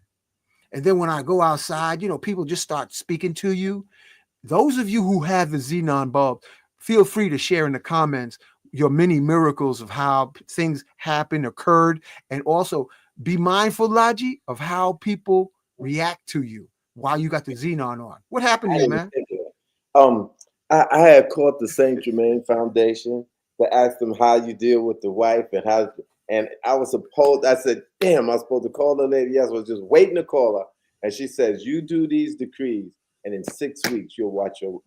And then when I go outside, people just start speaking to you. Those of you who have the xenon bulb, feel free to share in the comments your many miracles of how things occurred. And also be mindful, Laji, of how people react to you while you got the xenon on. What happened to you, man? I had called the Saint Germain Foundation to ask them how you deal with the wife and I said, damn, I was supposed to call the lady. Yes, I was just waiting to call her. And she says, you do these decrees, and in 6 weeks, you'll watch your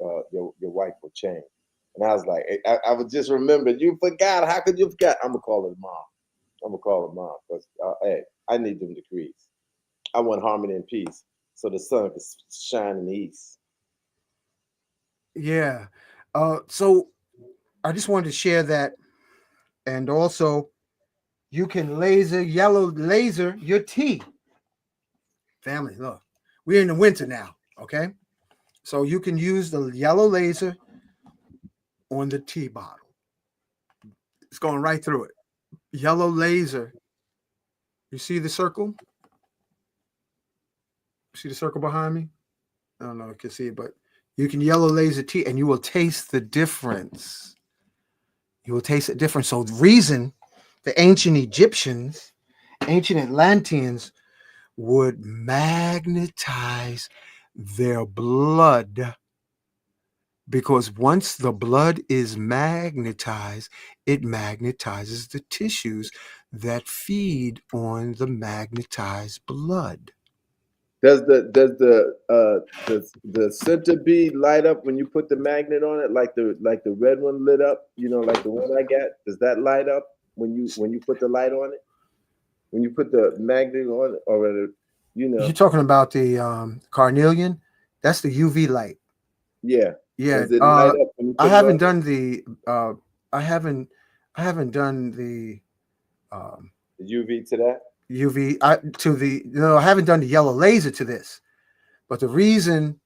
wife will change. And I was like, I would just remember, you forgot. How could you forget? I'm going to call her mom. Because, hey, I need them decrees. I want harmony and peace so the sun can shine in the east. Yeah. So I just wanted to share that. And also, you can yellow laser your tea. Family, look, we're in the winter now, okay? So you can use the yellow laser on the tea bottle. It's going right through it. Yellow laser. You see the circle? See the circle behind me? I don't know if you can see it, but you can yellow laser tea and you will taste the difference. You will taste the difference. So the reason the ancient Egyptians, ancient Atlanteans would magnetize their blood, because once the blood is magnetized, it magnetizes the tissues that feed on the magnetized blood. Does the center bead light up when you put the magnet on it, like the red one lit up? Like the one I got. Does that light up when you put the light on it? When you put the magnet on it, or You're talking about the carnelian? That's the UV light. Yeah. Yeah. Does it light up when you put I haven't it done the. I haven't done the UV to that. UV I haven't done the yellow laser to this, but the reason,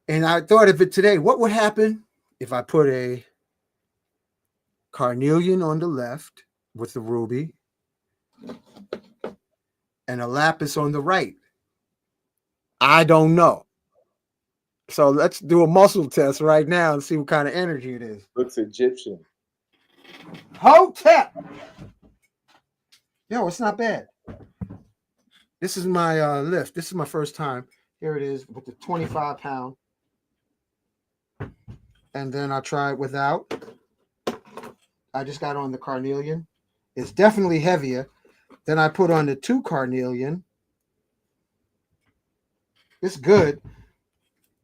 and I thought of it today, what would happen if I put a carnelian on the left with the ruby and a lapis on the right? I don't know. So let's do a muscle test right now and see what kind of energy it is. Looks Egyptian. Hotep. Yo, it's not bad. This is my lift. This is my first time. Here it is with the 25-pound. And then I tried without. I just got on the carnelian. It's definitely heavier. Then I put on the 2 carnelian. It's good.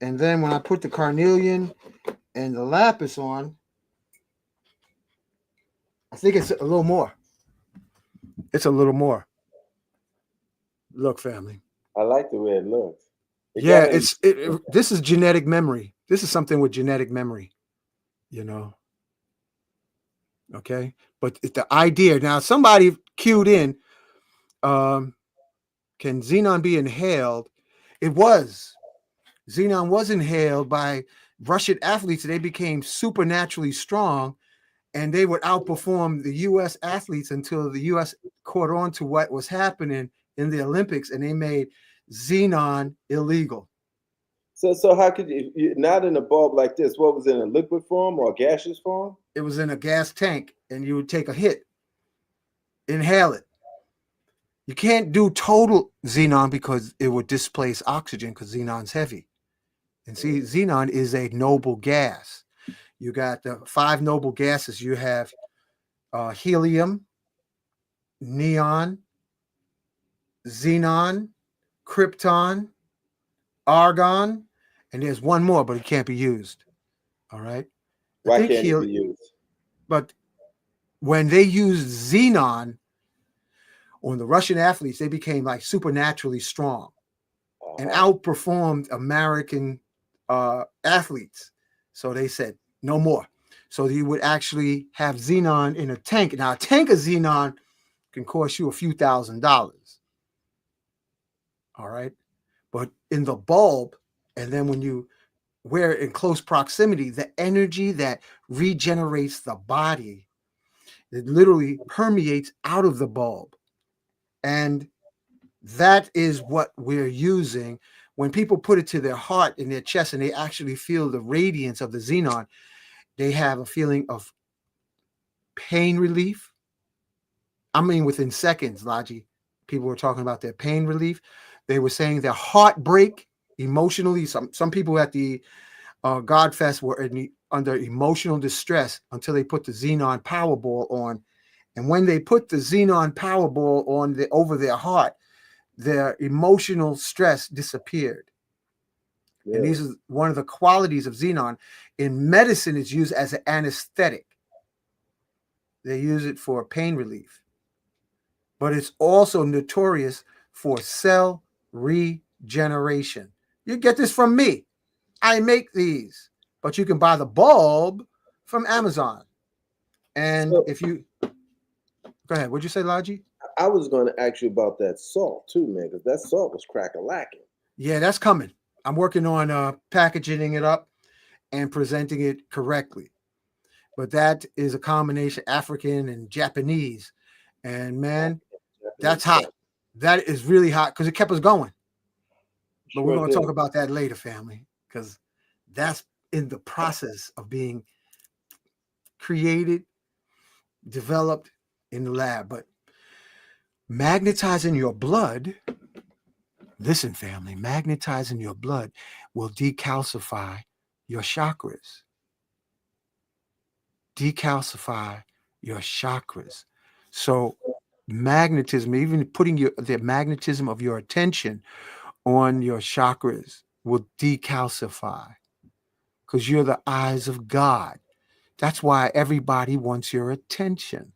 And then when I put the carnelian and the lapis on, I think it's a little more. It's a little more. Look, family. I like the way it looks. Yeah, this is genetic memory. This is something with genetic memory, you know. Okay, but it's the idea. Now, somebody cued in. Can xenon be inhaled? It was. Xenon was inhaled by Russian athletes. They became supernaturally strong, and they would outperform the U.S. athletes until the U.S. caught on to what was happening in the Olympics, and they made xenon illegal. So how could you not in a bulb like this? What was it, in a liquid form or a gaseous form? It was in a gas tank, and you would take a hit, inhale it. You can't do total xenon because it would displace oxygen because xenon's heavy. And see, xenon is a noble gas. You got the 5 noble gases. You have helium, neon, xenon, krypton, argon, and there's one more, but it can't be used. All right. Why can't it be used? But when they used xenon on the Russian athletes, they became like supernaturally strong and outperformed American athletes. So they said, no more. So you would actually have xenon in a tank. Now, a tank of xenon can cost you a few $1,000s. All right. But in the bulb, and then when you wear it in close proximity, the energy that regenerates the body, it literally permeates out of the bulb. And that is what we're using. When people put it to their heart in their chest and they actually feel the radiance of the xenon, they have a feeling of pain relief. I mean, within seconds, Laji, people were talking about their pain relief. They were saying their heartbreak emotionally. Some people at the Godfest were under emotional distress until they put the xenon Powerball on. And when they put the xenon Powerball on over their heart, their emotional stress disappeared. Yeah. And these are one of the qualities of xenon. In medicine, it's used as an anesthetic. They use it for pain relief. But it's also notorious for cell regeneration. You get this from me. I make these, but you can buy the bulb from Amazon. And if you go ahead, what'd you say, Laji? I was going to ask you about that salt too, man, because that salt was crack-a-lacking. Yeah, that's coming. I'm working on packaging it up and presenting it correctly. But that is a combination African and Japanese. And man, that's hot. That is really hot because it kept us going. But we're going to talk about that later, family, because that's in the process of being created, developed in the lab. But magnetizing your blood, listen, family, magnetizing your blood will decalcify your chakras. Decalcify your chakras. So magnetism, even putting the magnetism of your attention on your chakras will decalcify because you're the eyes of God. That's why everybody wants your attention.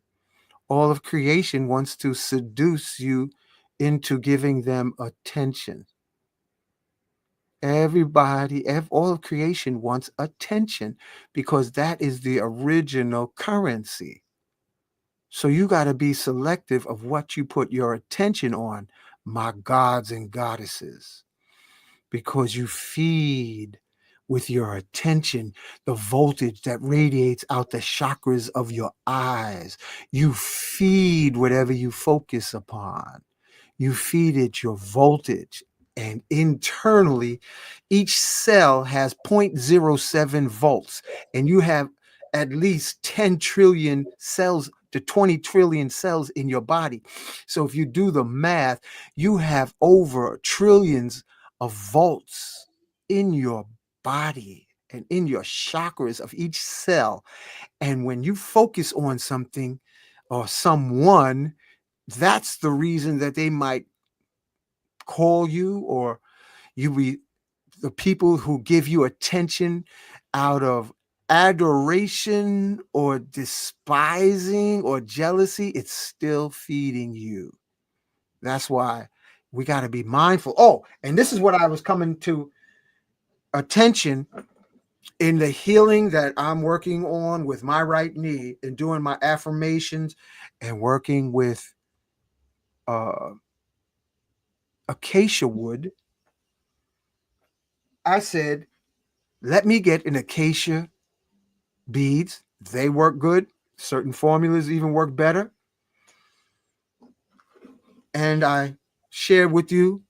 All of creation wants to seduce you into giving them attention. All of creation wants attention because that is the original currency. So you got to be selective of what you put your attention on, my gods and goddesses, because you feed with your attention the voltage that radiates out the chakras of your eyes. You feed whatever you focus upon. You feed it your voltage. And internally, each cell has 0.07 volts, and you have at least 10 trillion cells to 20 trillion cells in your body. So if you do the math, you have over trillions of volts in your body and in your chakras of each cell. And when you focus on something or someone, that's the reason that they might call you, or you be the people who give you attention out of adoration or despising or jealousy. It's still feeding you. That's why we got to be mindful. Oh, and this is what I was coming to attention in the healing that I'm working on with my right knee and doing my affirmations and working with uh, acacia wood. I said, let me get an acacia beads. They work good. Certain formulas even work better. And I shared with you,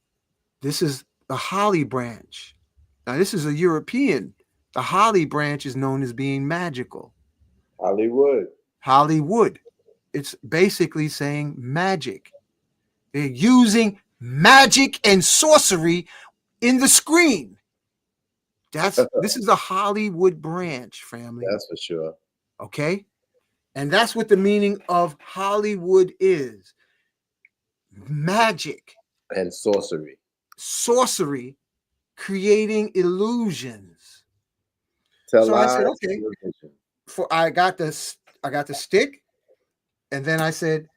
this is the holly branch. Now, this is a European. The holly branch is known as being magical. Hollywood. Hollywood. It's basically saying magic. They're using magic and sorcery in the screen. This is a Hollywood branch, family. That's for sure. Okay? And that's what the meaning of Hollywood is. Magic. And sorcery. Sorcery, creating illusions. Tell So I said, lies. okay. I got the stick, and then I said,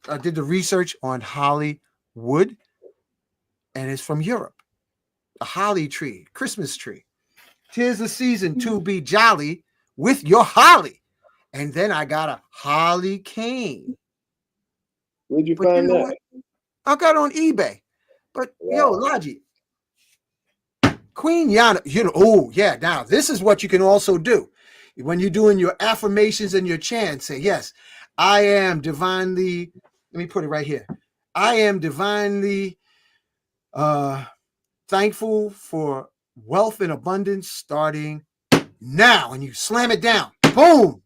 I did the research on Hollywood, and it's from Europe. A holly tree, Christmas tree. 'Tis the season to be jolly with your holly. And then I got a holly cane. Where'd you find that? What? I got it on eBay. But yo, Logi, Queen Yana, oh yeah, now this is what you can also do. When you're doing your affirmations and your chants, say, yes, I am divinely, let me put it right here. I am divinely thankful for wealth and abundance starting now. And you slam it down. Boom.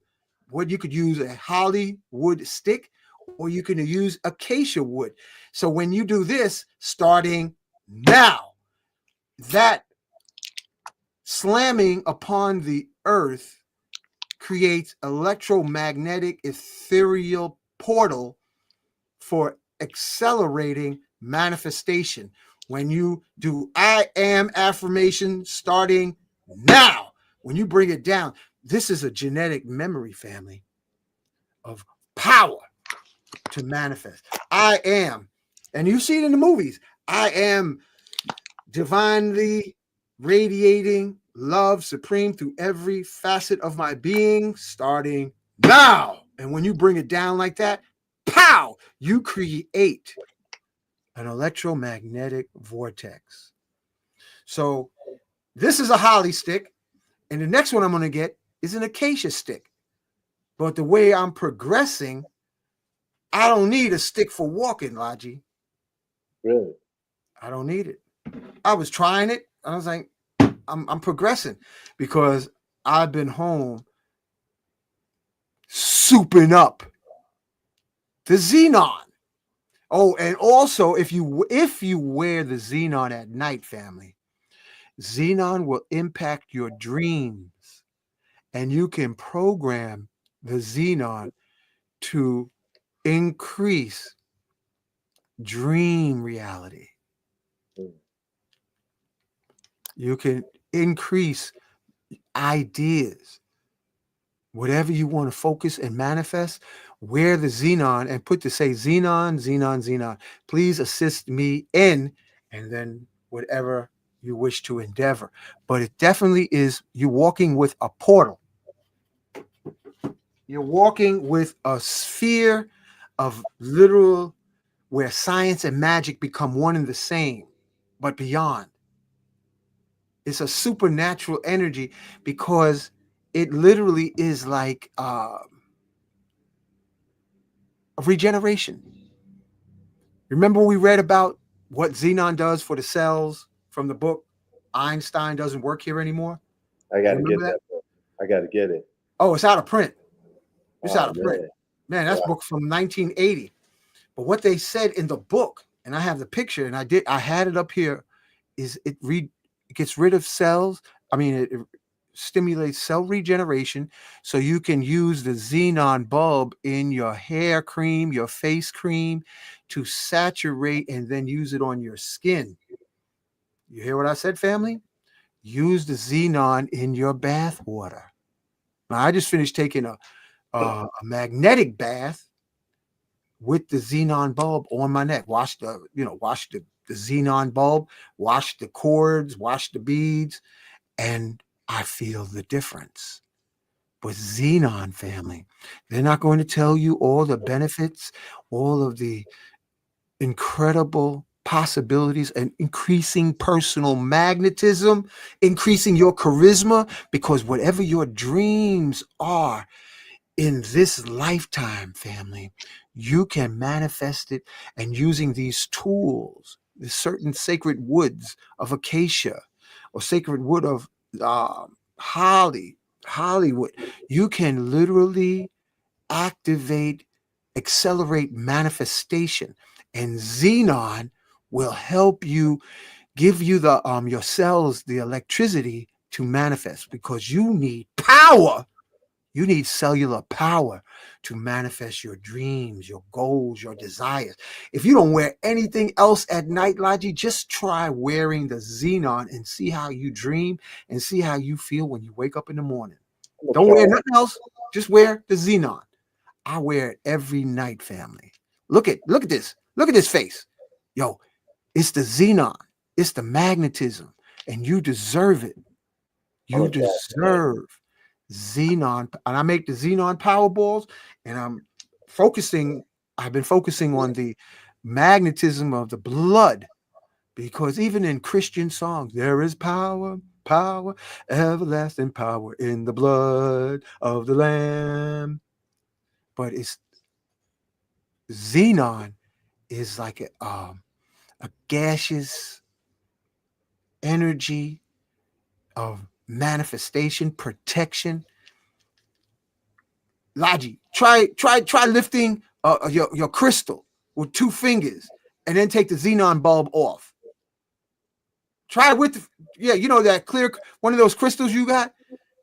What you could use a Hollywood stick, or you can use acacia wood. So when you do this, starting now, that slamming upon the earth creates electromagnetic ethereal portal for accelerating manifestation. When you do I am affirmation starting now, when you bring it down, this is a genetic memory, family, of power to manifest. I am, and you see it in the movies, I am divinely radiating love supreme through every facet of my being starting now. And when you bring it down like that, pow, you create an electromagnetic vortex. So this is a holly stick, and the next one I'm going to get is an acacia stick. But the way I'm progressing, I don't need a stick for walking, Logi. Really? I don't need it. I was trying it. I was like, I'm progressing because I've been home souping up the xenon. Oh, and also if you wear the xenon at night, family, xenon will impact your dreams, and you can program the xenon to increase dream reality. You can increase ideas. Whatever you want to focus and manifest, wear the xenon and put to say xenon, xenon, xenon. Please assist me in, and then whatever you wish to endeavor. But it definitely is you walking with a portal. You're walking with a sphere of literal where science and magic become one and the same, but beyond. It's a supernatural energy because it literally is like a regeneration. Remember we read about what xenon does for the cells from the book Einstein Doesn't Work Here Anymore. I You got to remember get that? that book. I got to get it. Oh, it's out of print. It's Oh out of print. man. Man, that's Wow. book from 1980. But what they said in the book, and I have the picture, and I had it up here, is it gets rid of cells. I mean, it stimulates cell regeneration, so you can use the xenon bulb in your hair cream, your face cream, to saturate and then use it on your skin. You hear what I said, family? Use the xenon in your bath water. Now, I just finished taking a magnetic bath with the xenon bulb on my neck. Wash the xenon bulb, wash the cords, wash the beads, and I feel the difference. But xenon, family, they're not going to tell you all the benefits, all of the incredible possibilities, and increasing personal magnetism, increasing your charisma, because whatever your dreams are in this lifetime, family, you can manifest it. And using these tools, the certain sacred woods of acacia or sacred wood of Hollywood, you can literally activate, accelerate manifestation. And xenon will help you, give you the your cells the electricity to manifest, because you need power. You need cellular power to manifest your dreams, your goals, your desires. If you don't wear anything else at night, Logi, just try wearing the xenon and see how you dream and see how you feel when you wake up in the morning. Don't wear nothing else. Just wear the xenon. I wear it every night, family. Look at this. Look at this face. Yo, it's the xenon. It's the magnetism. And you deserve it. You deserve xenon. And I make the xenon power balls, and I've been focusing on the magnetism of the blood, because even in Christian songs, there is power, power, everlasting power in the blood of the Lamb. But it's xenon is like a gaseous energy of manifestation, protection. Logi, try lifting your crystal with 2 fingers, and then take the xenon bulb off. Try it with that clear one of those crystals you got.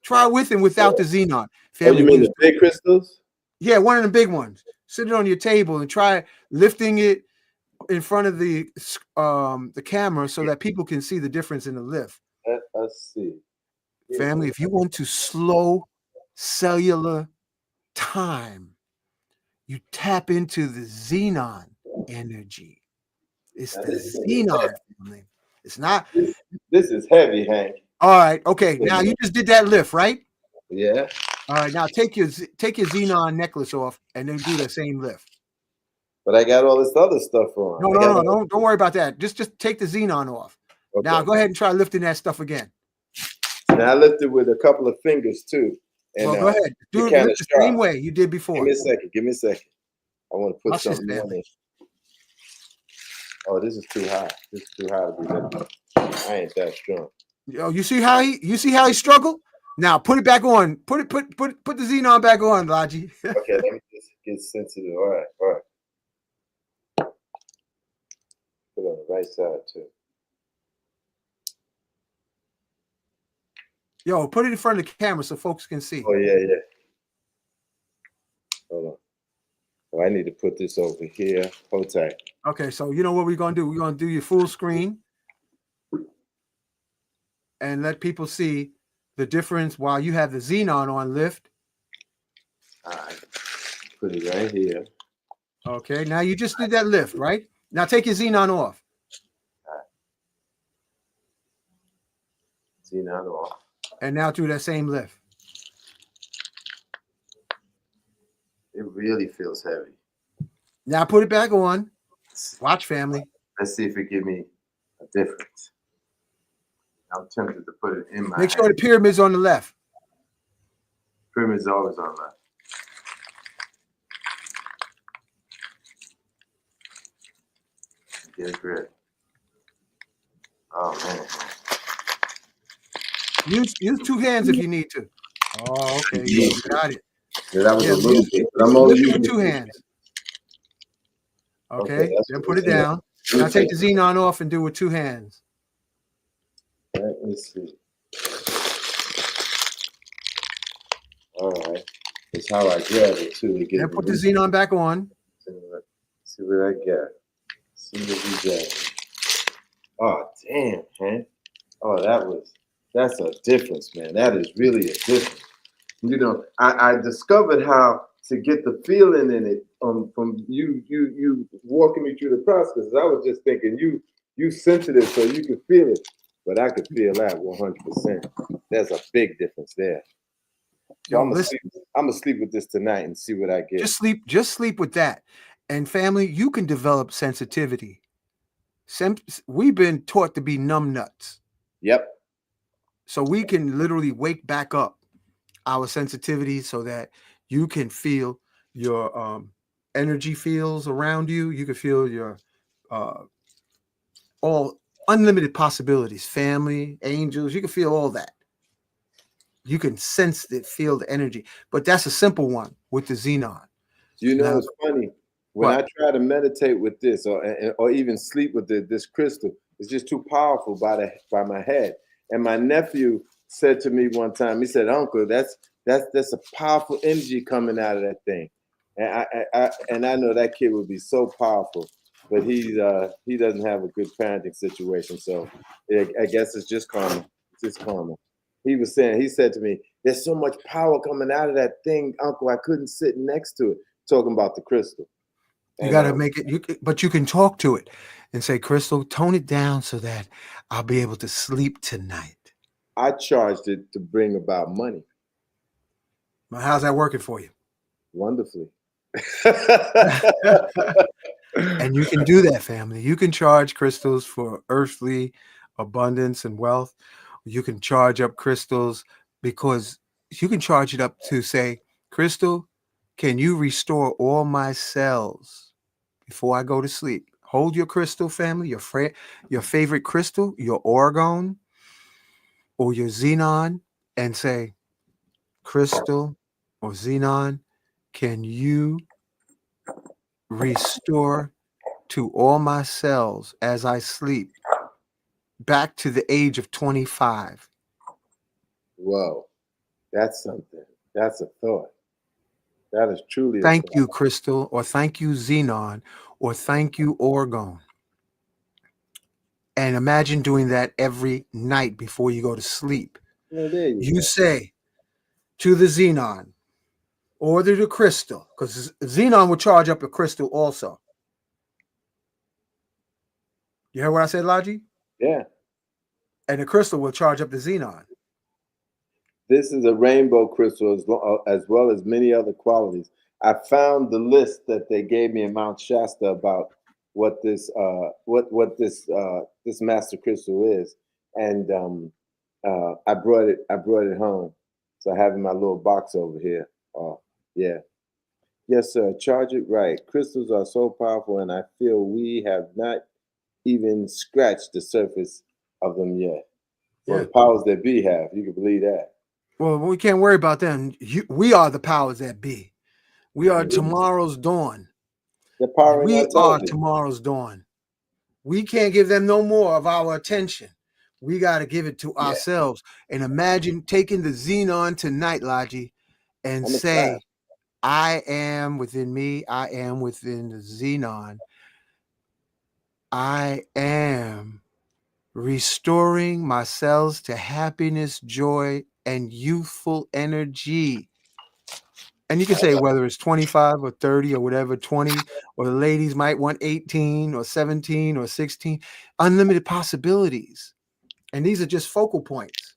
Try with and without the xenon. Oh, you mean the big crystals? Yeah, one of the big ones. Sit it on your table and try lifting it in front of the camera so that people can see the difference in the lift. Let's see. Family, if you want to slow cellular time, you tap into the xenon energy. It's the xenon, family. It's not. This is heavy, Hank. All right. Okay. Now you just did that lift, right? Yeah. All right. Now take your xenon necklace off and then do the same lift. But I got all this other stuff on. No. Don't worry about that. Just take the xenon off. Okay. Now go ahead and try lifting that stuff again. Now I lifted with a couple of fingers too. And go ahead. Do it the same way you did before. Give me a second. I want to put something on this. Oh, this is too high. This is too high to be lifted. I ain't that strong. Yo, you see how he struggled? Now put it back on. Put the xenon back on, Logi. Okay, let me just get sensitive. All right. Put it on the right side too. Yo, put it in front of the camera so folks can see. Oh yeah. Hold on. Oh, I need to put this over here. Hold tight. Okay, so you know what we're gonna do? We're gonna do your full screen and let people see the difference while you have the xenon on lift. All right. Put it right here. Okay, now you just did that lift, right? Now take your xenon off. All right. Xenon off. And now do that same lift. It really feels heavy. Now put it back on. Watch, family. Let's see if it give me a difference. I'm tempted to put it in my Make sure the pyramid's on the left. Pyramid's always on left. Get a grip. Oh man. Use two hands if you need to. Oh, okay. You got it. Yeah, that was Yeah, a little bit. But I'm only lift it with using. two hands. Okay, Okay. that's Then what put it's it down. Now take the xenon off and do it with two hands. Let me see. All right. It's how I grab it too to Then get put the loose. xenon back on. See what I got. See what we got. Oh damn, man. Oh, that's a difference, man. That is really a difference. You know, I discovered how to get the feeling in it from you walking me through the process. I was just thinking you sensitive so you can feel it, but I could feel that 100%. There's a big difference there. So Yo, listen, I'm gonna sleep with this tonight and see what I get. just sleep with that. And family, you can develop sensitivity. We've been taught to be numb nuts. Yep. So we can literally wake back up our sensitivity so that you can feel your energy fields around you. You can feel your uh, all unlimited possibilities, family, angels. You can feel all that. You can sense it, feel the energy. But that's a simple one with the xenon. You know, Now, it's funny when what? I try to meditate with this, or even sleep with this crystal. It's just too powerful by my head. And my nephew said to me one time, he said, "Uncle, that's a powerful energy coming out of that thing." And I know that kid would be so powerful, but he doesn't have a good parenting situation. So I guess it's just karma. It's just karma. He said to me, "There's so much power coming out of that thing, Uncle. I couldn't sit next to it." Talking about the crystal. You And got to make it. But you can talk to it and say, "Crystal, tone it down so that I'll be able to sleep tonight." I charged it to bring about money. Well, how's that working for you? Wonderfully. And you can do that, family. You can charge crystals for earthly abundance and wealth. You can charge up crystals because you can charge it up to say, "Crystal, can you restore all my cells before I go to sleep?" Hold your crystal, family, your favorite crystal, your orgone or your xenon, and say, "Crystal or xenon, can you restore to all my cells as I sleep back to the age of 25?" Whoa, that's something. That's a thought. That is truly a Thank thought. you, Crystal, or thank you, Xenon, or thank you, Orgone. And imagine doing that every night before you go to sleep. Well, there you You go. say to the Xenon or to the crystal, because Xenon will charge up a crystal also. You heard what I said, Laji? Yeah. And the crystal will charge up the Xenon. This is a rainbow crystal as well as many other qualities. I found the list that they gave me in Mount Shasta about what this master crystal is, and I brought it home. So I have it in my little box over here. Yeah, yes, sir. Charge it right. Crystals are so powerful, and I feel we have not even scratched the surface of them yet. Well, Yeah. the powers that be have. You can believe that. Well, we can't worry about them. We are the powers that be. We are tomorrow's dawn. The power in our We are intelligence. tomorrow's dawn. We can't give them no more of our attention. We got to give it to Yeah, ourselves. And imagine taking the xenon tonight, Logi, and I'm gonna try. say, "I am within me. I am within the xenon. I am restoring my cells to happiness, joy, and youthful energy." And you can say whether it's 25 or 30 or whatever, 20, or the ladies might want 18 or 17 or 16, unlimited possibilities. And these are just focal points.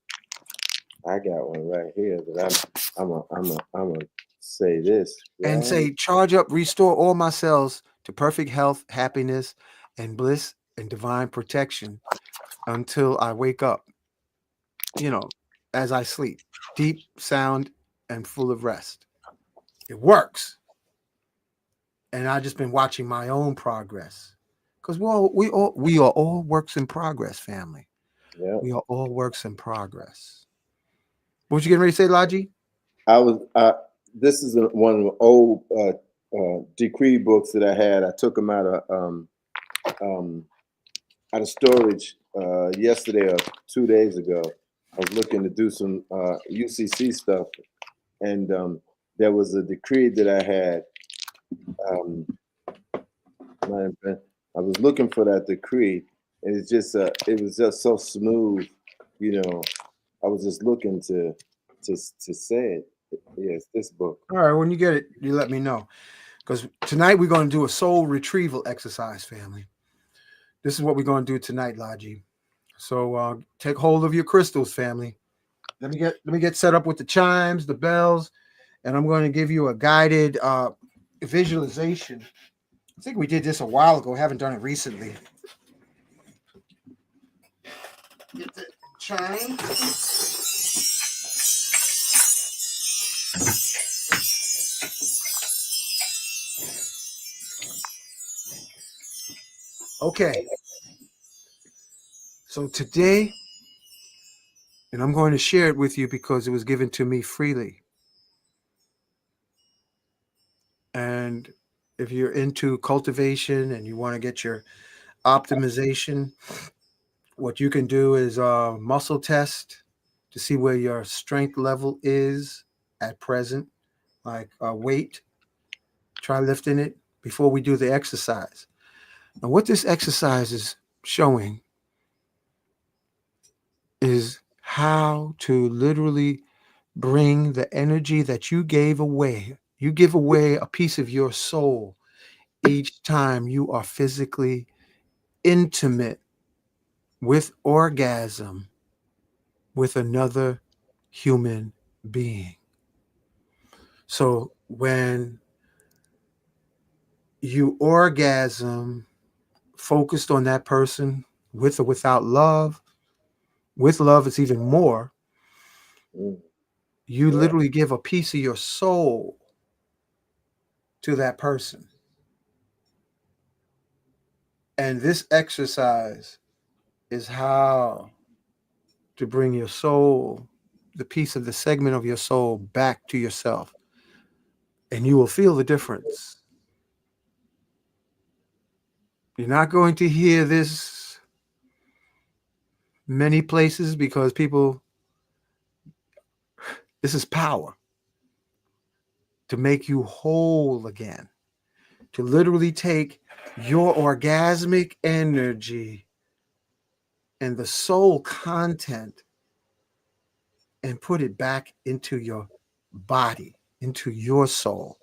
I got one right here that I'm gonna say this And right. say, "Charge up, restore all my cells to perfect health, happiness, and bliss and divine protection until I wake up, you know, as I sleep, deep, sound, and full of rest." It works. And I've just been watching my own progress Because we are all works in progress, family. Yeah. We are all works in progress. What you getting ready to say, Laji? I was. This is one of the old decree books that I had. I took them um, out of storage yesterday or 2 days ago. I was looking to do some UCC stuff, and there was a decree that I had. Um, I was looking for that decree, and it was just so smooth, you know. I was just looking to say it. Yes, this book. All right, when you get it, you let me know. Because tonight we're going to do a soul retrieval exercise, family. This is what we're going to do tonight, Laji. So take hold of your crystals, family. Let me get set up with the chimes, the bells, and I'm going to give you a guided visualization. I think we did this a while ago. Haven't done it recently. Get the chime. Okay. So today, and I'm going to share it with you because it was given to me freely. And if you're into cultivation and you want to get your optimization, what you can do is muscle test to see where your strength level is at present, like weight. Try lifting it before we do the exercise. And what this exercise is showing is how to literally bring the energy that you gave away. You give away a piece of your soul each time you are physically intimate with orgasm with another human being. So when you orgasm focused on that person with or without love, with love it's even more. Mm, You yeah. literally give a piece of your soul to that person. And this exercise is how to bring your soul, the piece of the segment of your soul, back to yourself. And you will feel the difference. You're not going to hear this many places because this is power to make you whole again, to literally take your orgasmic energy and the soul content and put it back into your body, into your soul.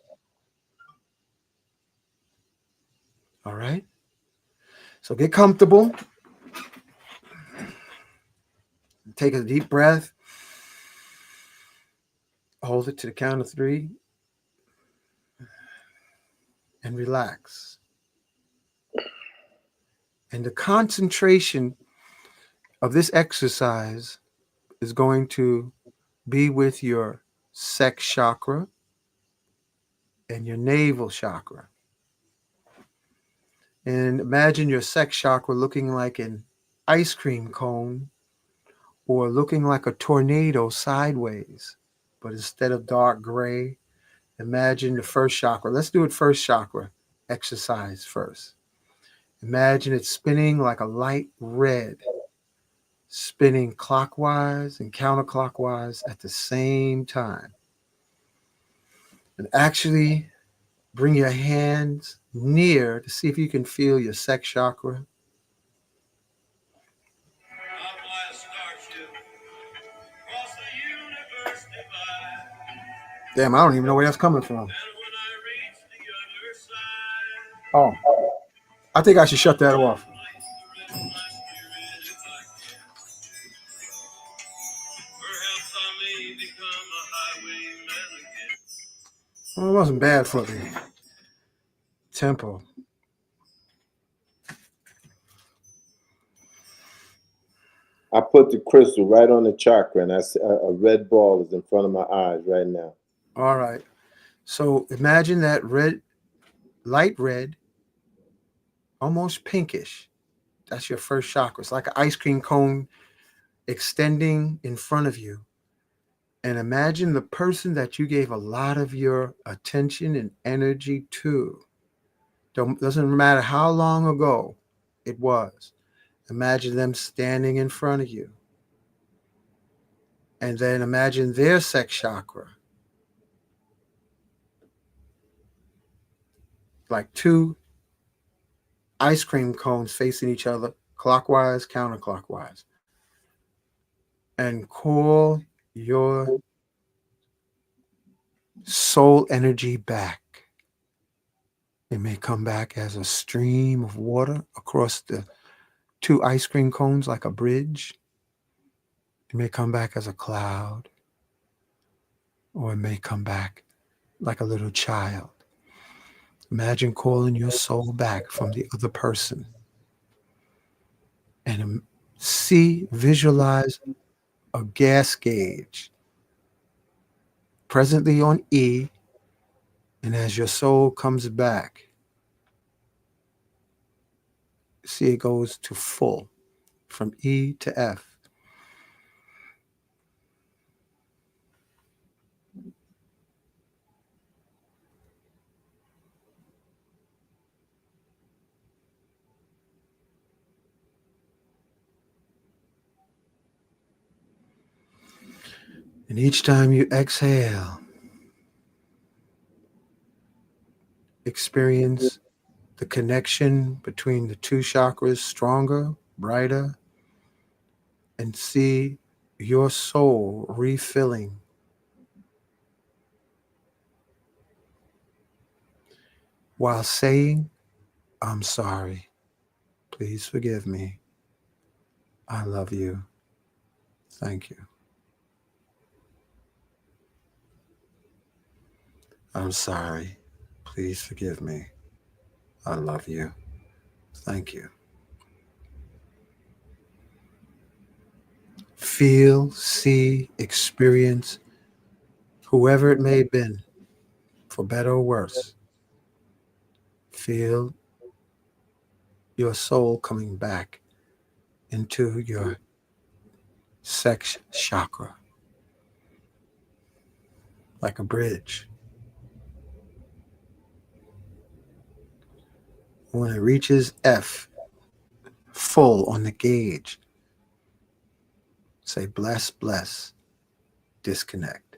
All right? So get comfortable. Take a deep breath. Hold it to the count of 3 and relax. And the concentration of this exercise is going to be with your sex chakra and your navel chakra. And imagine your sex chakra looking like an ice cream cone or looking like a tornado sideways. But instead of dark gray, imagine the first chakra. Let's do it first chakra exercise first. Imagine it spinning like a light red, spinning clockwise and counterclockwise at the same time. And actually bring your hands near to see if you can feel your sex chakra. Damn, I don't even know where that's coming from. Oh, I think I should shut that off. Well, it wasn't bad for the tempo. I put the crystal right on the chakra, and I see a red ball is in front of my eyes right now. All right. So imagine that red, light red, almost pinkish. That's your first chakra. It's like an ice cream cone extending in front of you. And imagine the person that you gave a lot of your attention and energy to. Doesn't matter how long ago it was. Imagine them standing in front of you. And then imagine their sex chakra. Like two ice cream cones facing each other, clockwise, counterclockwise. And call your soul energy back. It may come back as a stream of water across the two ice cream cones like a bridge. It may come back as a cloud, or it may come back like a little child. Imagine calling your soul back from the other person and visualize a gas gauge presently on E. And as your soul comes back, see it goes to full from E to F. And each time you exhale, experience the connection between the two chakras stronger, brighter, and see your soul refilling. While saying, I'm sorry. Please forgive me. I love you. Thank you. I'm sorry. Please forgive me. I love you. Thank you. Feel, see, experience, whoever it may have been, for better or worse. Feel your soul coming back into your sex chakra like a bridge. When it reaches F, full on the gauge, say bless, bless, disconnect.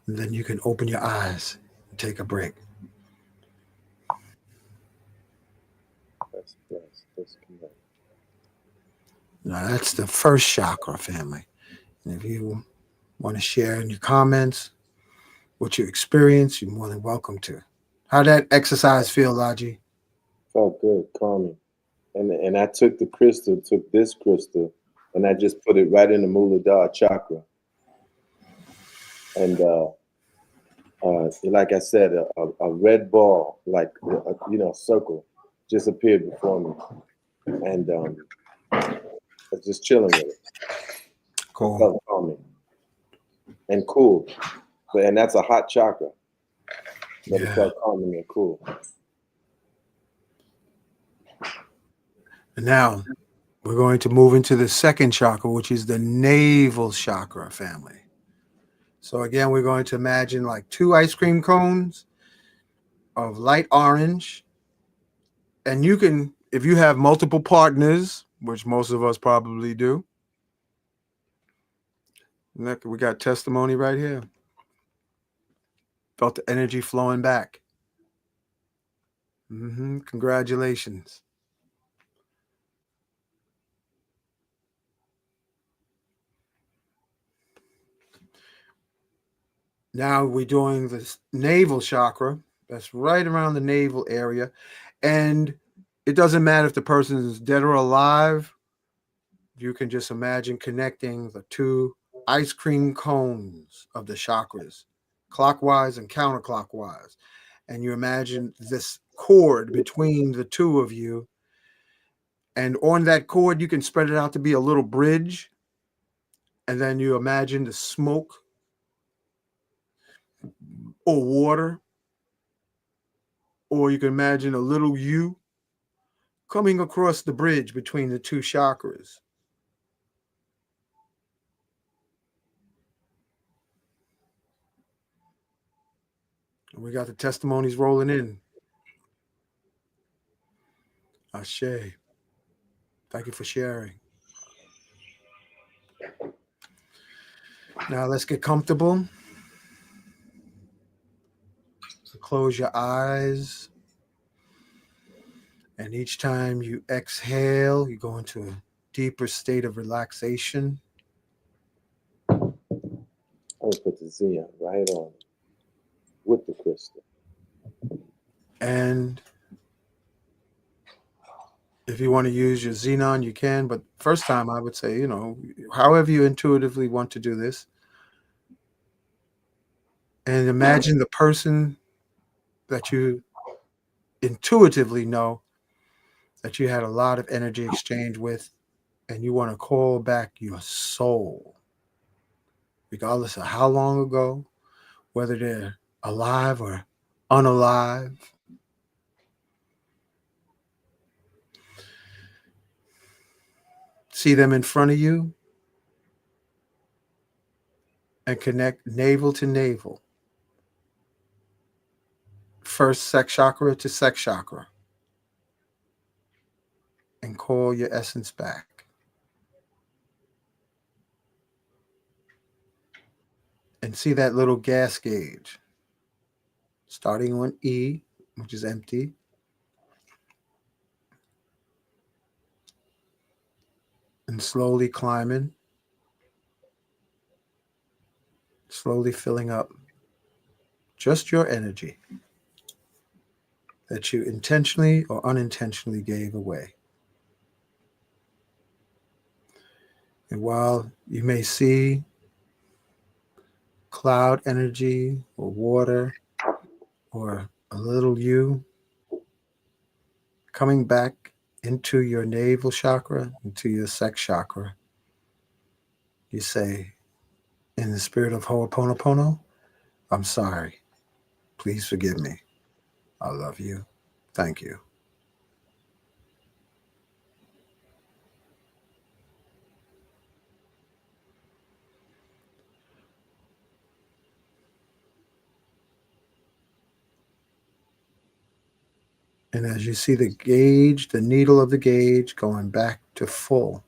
And then you can open your eyes and take a break. Disconnect. Now that's the first chakra, family. And if you want to share in your comments what you experienced, you're more than welcome to. How'd that exercise feel, Laji? Felt good, calming. And I took this crystal, and I just put it right in the Muladhara chakra. And like I said, a red ball, like a circle, just appeared before me, and I was just chilling with it. Cool. It felt calming and cool, and that's a hot chakra, but it felt calming and cool. And now we're going to move into the second chakra, which is the navel chakra, family. So again, we're going to imagine like two ice cream cones of light orange. And you can, if you have multiple partners, which most of us probably do, look, we got testimony right here. Felt the energy flowing back. Congratulations. Now we're doing this navel chakra. That's right around the navel area. And it doesn't matter if the person is dead or alive. You can just imagine connecting the two ice cream cones of the chakras, clockwise and counterclockwise. And you imagine this cord between the two of you. And on that cord, you can spread it out to be a little bridge. And then you imagine the smoke or water Or you can imagine a little you coming across the bridge between the two chakras. And we got the testimonies rolling in. Ashe. Thank you for sharing. Now let's get comfortable. So close your eyes. And each time you exhale, you go into a deeper state of relaxation. I'm gonna put the Xeon right on it with the crystal. And if you want to use your Xenon, you can. But first time, I would say, however you intuitively want to do this. And imagine the person that you intuitively know that you had a lot of energy exchange with, and you want to call back your soul, regardless of how long ago, whether they're alive or unalive. See them in front of you and connect navel to navel. First sex chakra to sex chakra. And call your essence back. And see that little gas gauge starting on E, which is empty, and slowly climbing, slowly filling up just your energy that you intentionally or unintentionally gave away. And while you may see cloud energy or water or a little you coming back into your navel chakra, into your sex chakra, you say, in the spirit of Ho'oponopono, I'm sorry. Please forgive me. I love you. Thank you. And as you see the gauge, the needle of the gauge going back to full,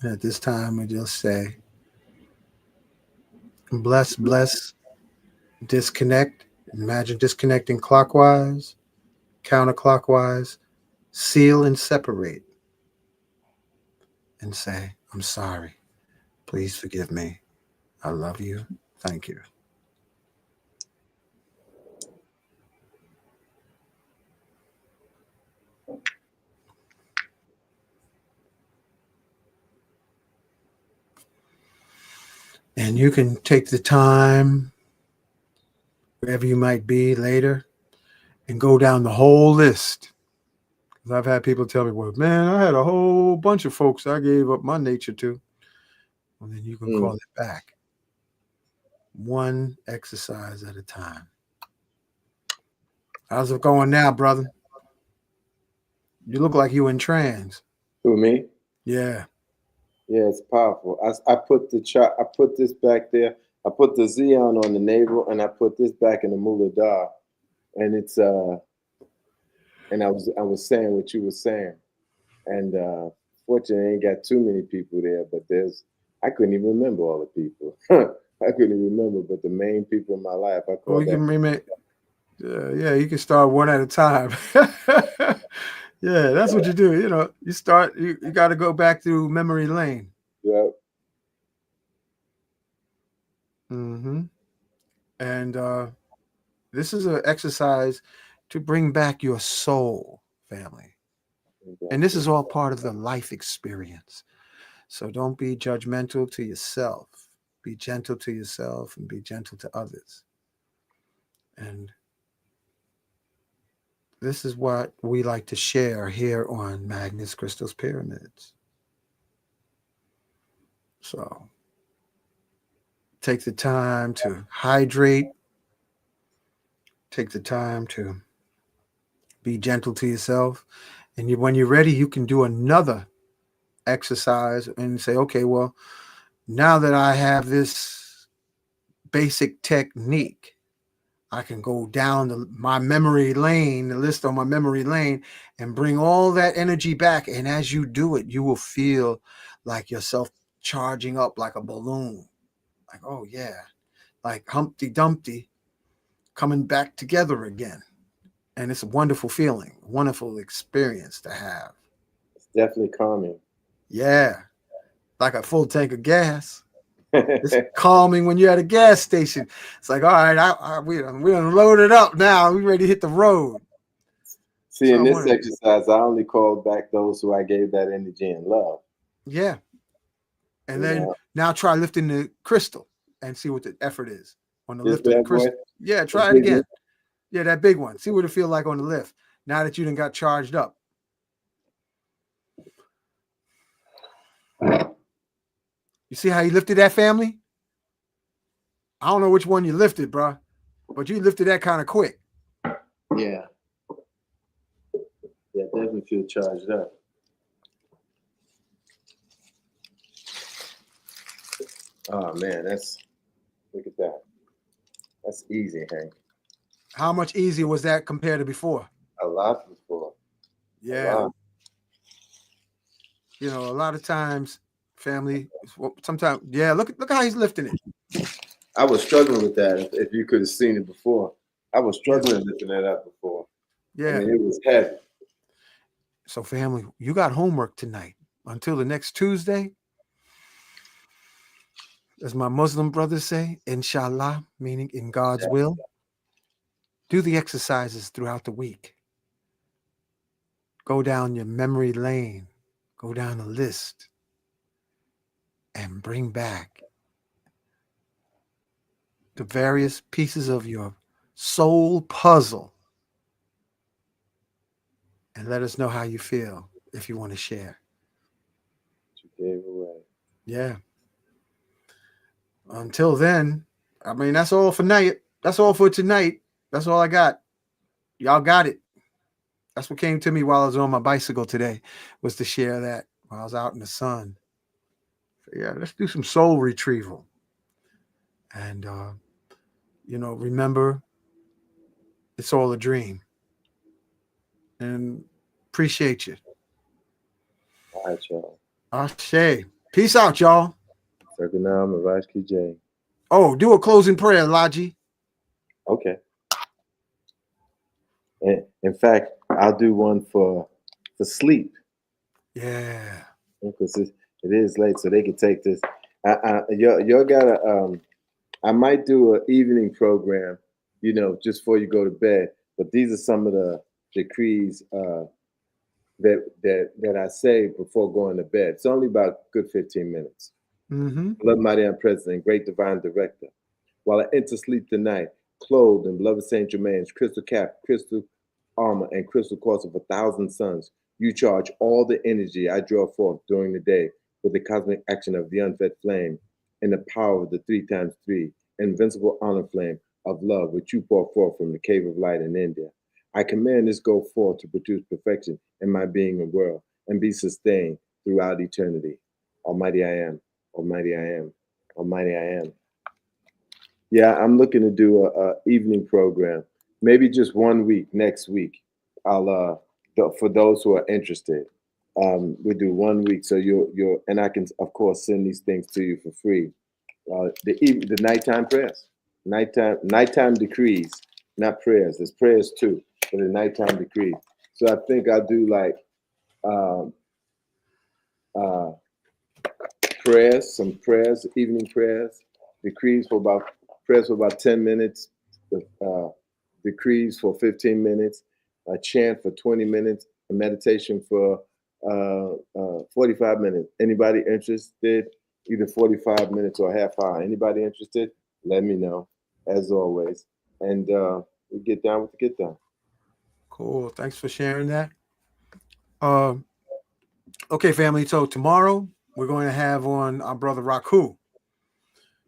and at this time we just say, bless, bless, disconnect. Imagine disconnecting clockwise, counterclockwise, seal and separate, and say, I'm sorry. Please forgive me. I love you. Thank you. And you can take the time, wherever you might be later, and go down the whole list. Because I've had people tell me, well, man, I had a whole bunch of folks I gave up my nature to. Well, then you can call it back. One exercise at a time. How's it going now, brother? You look like you in trance. Who, me? Yeah. Yeah, it's powerful. I put the chart. I put this back there. I put the Xeon on the navel, and I put this back in the Muladhar. And it's and I was saying what you were saying, and fortunately, I ain't got too many people there. But I couldn't even remember all the people. I couldn't even remember, but the main people in my life, I call Well, you that. can remake. Yeah, you can start one at a time. Yeah, that's what you do. You start. You got to go back through memory lane. Yeah. Mm-hmm. And this is an exercise to bring back your soul, family. And this is all part of the life experience. So don't be judgmental to yourself. Be gentle to yourself and be gentle to others. And this is what we like to share here on Magnus Crystals Pyramids. So take the time to hydrate. Take the time to be gentle to yourself. And when you're ready, you can do another exercise and say, okay, well, now that I have this basic technique, I can go down my memory lane, the list on my memory lane, and bring all that energy back. And as you do it, you will feel like yourself charging up like a balloon. Like, oh, yeah, like Humpty Dumpty coming back together again. And it's a wonderful feeling, wonderful experience to have. It's definitely calming. Yeah, like a full tank of gas. It's calming when you're at a gas station. It's like, all right, we done loaded up now. We ready to hit the road. See, So in this exercise, I only called back those who I gave that energy and love. Yeah. And then now try lifting the crystal and see what the effort is on the lift of the crystal. Yeah, try it again. Yeah, that big one. See what it feel like on the lift. Now that you done got charged up. You see how you lifted that, family? I don't know which one you lifted, bro, but you lifted that kind of quick. Yeah. Yeah, definitely feel charged up. Oh man, look at that. That's easy, Hank. How much easier was that compared to before? A lot before. Yeah. You know, a lot of times, family, sometimes, yeah, look how he's lifting it. I was struggling with that. If you could have seen it before, I was struggling lifting that up before. Yeah. I mean, it was heavy. So, family, you got homework tonight. Until the next Tuesday, as my Muslim brothers say, inshallah, meaning in God's will, do the exercises throughout the week. Go down your memory lane, go down the list, and bring back the various pieces of your soul puzzle. And let us know how you feel if you want to share. You gave away. Yeah. Until then, I mean, that's all for night. That's all for tonight. That's all I got. Y'all got it. That's what came to me while I was on my bicycle today, was to share that while I was out in the sun. So yeah, let's do some soul retrieval. And, remember, it's all a dream. And appreciate you. All right, y'all. Ashe. Peace out, y'all. Sarganam Raj Ki Jai. Oh, do a closing prayer, Laji. Okay. In fact, I'll do one for sleep. Yeah. Because it is late, so they can take this. Y'all gotta. I might do an evening program, just before you go to bed. But these are some of the decrees that I say before going to bed. It's only about a good 15 minutes. Mm-hmm. Beloved Mighty and President, great divine director. While I enter sleep tonight, clothed in beloved Saint Germain's crystal cap, crystal armor, and crystal course of 1,000 suns, you charge all the energy I draw forth during the day with the cosmic action of the unfed flame and the power of the 3x3 invincible honor flame of love which you pour forth from the cave of light in India. I command this go forth to produce perfection in my being and world and be sustained throughout eternity. Almighty I am, Almighty I am, Almighty I am. Yeah, I'm looking to do a evening program, maybe just 1 week next week. I'll for those who are interested, we do 1 week. So you'll and I can of course send these things to you for free. The nighttime prayers, nighttime decrees, not prayers. There's prayers too, but the nighttime decrees. So I think I'll do like prayers, some prayers, evening prayers, decrees for about 10 minutes, decrees for 15 minutes, a chant for 20 minutes, a meditation for 45 minutes. Anybody interested? Either 45 minutes or a half hour. Anybody interested? Let me know, as always. And we get down with the get down. Cool. Thanks for sharing that. Okay, family. So tomorrow we're going to have on our brother Raku.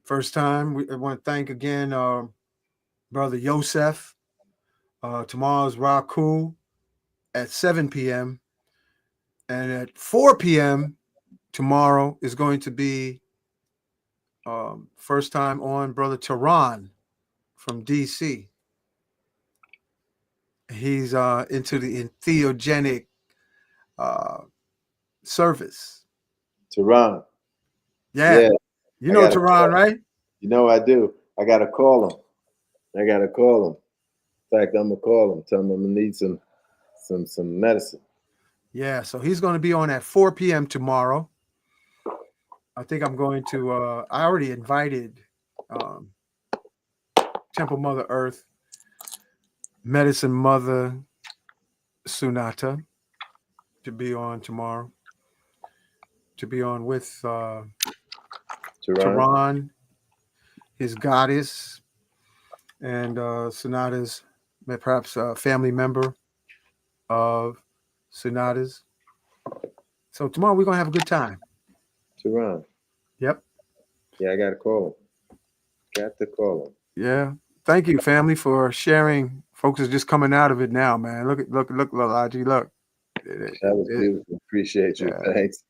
First time. I want to thank again brother Yosef. Tomorrow's Raku at 7 p.m. And at 4 p.m. tomorrow is going to be first time on brother Tehran from D.C. He's into the entheogenic service. Tehran. Yeah. Yeah, You I know gotta Tehran, call. right? You know I do. I gotta call him. I gotta call him. In fact, I'm gonna call him. Tell him I'm gonna need some medicine. Yeah. So he's going to be on at 4 p.m. tomorrow. I think I'm going to. I already invited um, Temple Mother Earth, Medicine Mother Sunata to be on tomorrow. To be on with Tehran. Tehran, his goddess, and Sonata's perhaps a family member of Sonata's. So tomorrow we're gonna have a good time. Tehran. Yep. Yeah, I gotta call him. Got to call him. Yeah. Thank you, family, for sharing. Folks are just coming out of it now, man. Look, Lalaji, look. That was beautiful. Appreciate you. Yeah. Thanks.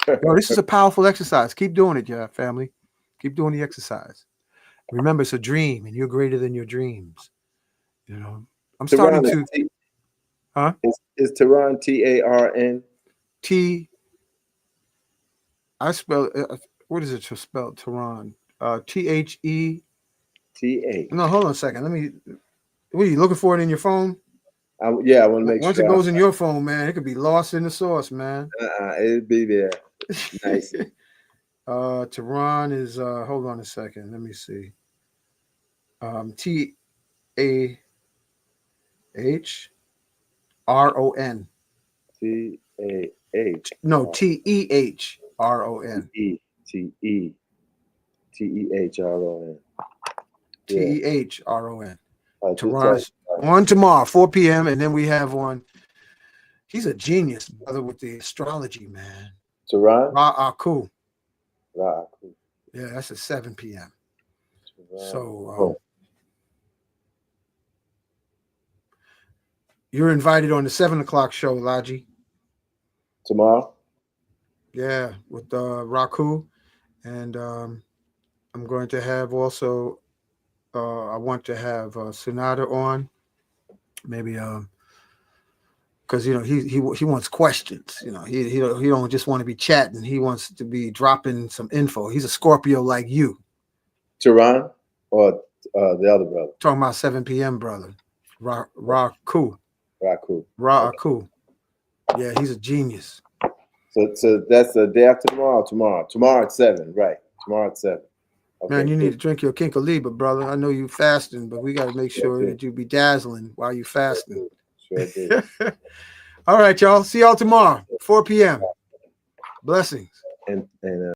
Yo, this is a powerful exercise. Keep doing it, yeah, family. Keep doing the exercise. Remember, it's a dream, and you're greater than your dreams. You know, I'm starting Tehran to. Huh? is Tehran Tarn? T. I spell. What is it to spell Tehran? THE. TA. No, hold on a second. Let me. What are you looking for it in your phone? Yeah, I want to make Once sure. it goes in your phone, man, it could be lost in the sauce, man. It'd be there. Nice. Tehran is. Hold on a second. Let me see. TAHRON. TAH. No, TEHRON. TEHRON. Yeah. TEHRON. Just Tehran's on tomorrow, 4 p.m. And then we have on. He's a genius, brother, with the astrology, man. Tehran. Ra'aku. Cool. Yeah, that's at 7 p.m. Tehran. So you're invited on the 7 o'clock show, Laji. Tomorrow. Yeah, with Raku. And I'm going to have also, I want to have Sonata on. Maybe because he wants questions. He don't just want to be chatting. He wants to be dropping some info. He's a Scorpio like you. Tehran or the other brother. Talking about 7 p.m. brother, Raku. Raku. Raku. Yeah, he's a genius. So that's the day after tomorrow. Tomorrow at 7. Right. Tomorrow at 7. Okay, Man, you need to drink your Kinkoliba, brother. I know you fasting, but we got to make sure that you be dazzling while you fasting. Sure do. All right, y'all. See y'all tomorrow, 4 p.m. Blessings. And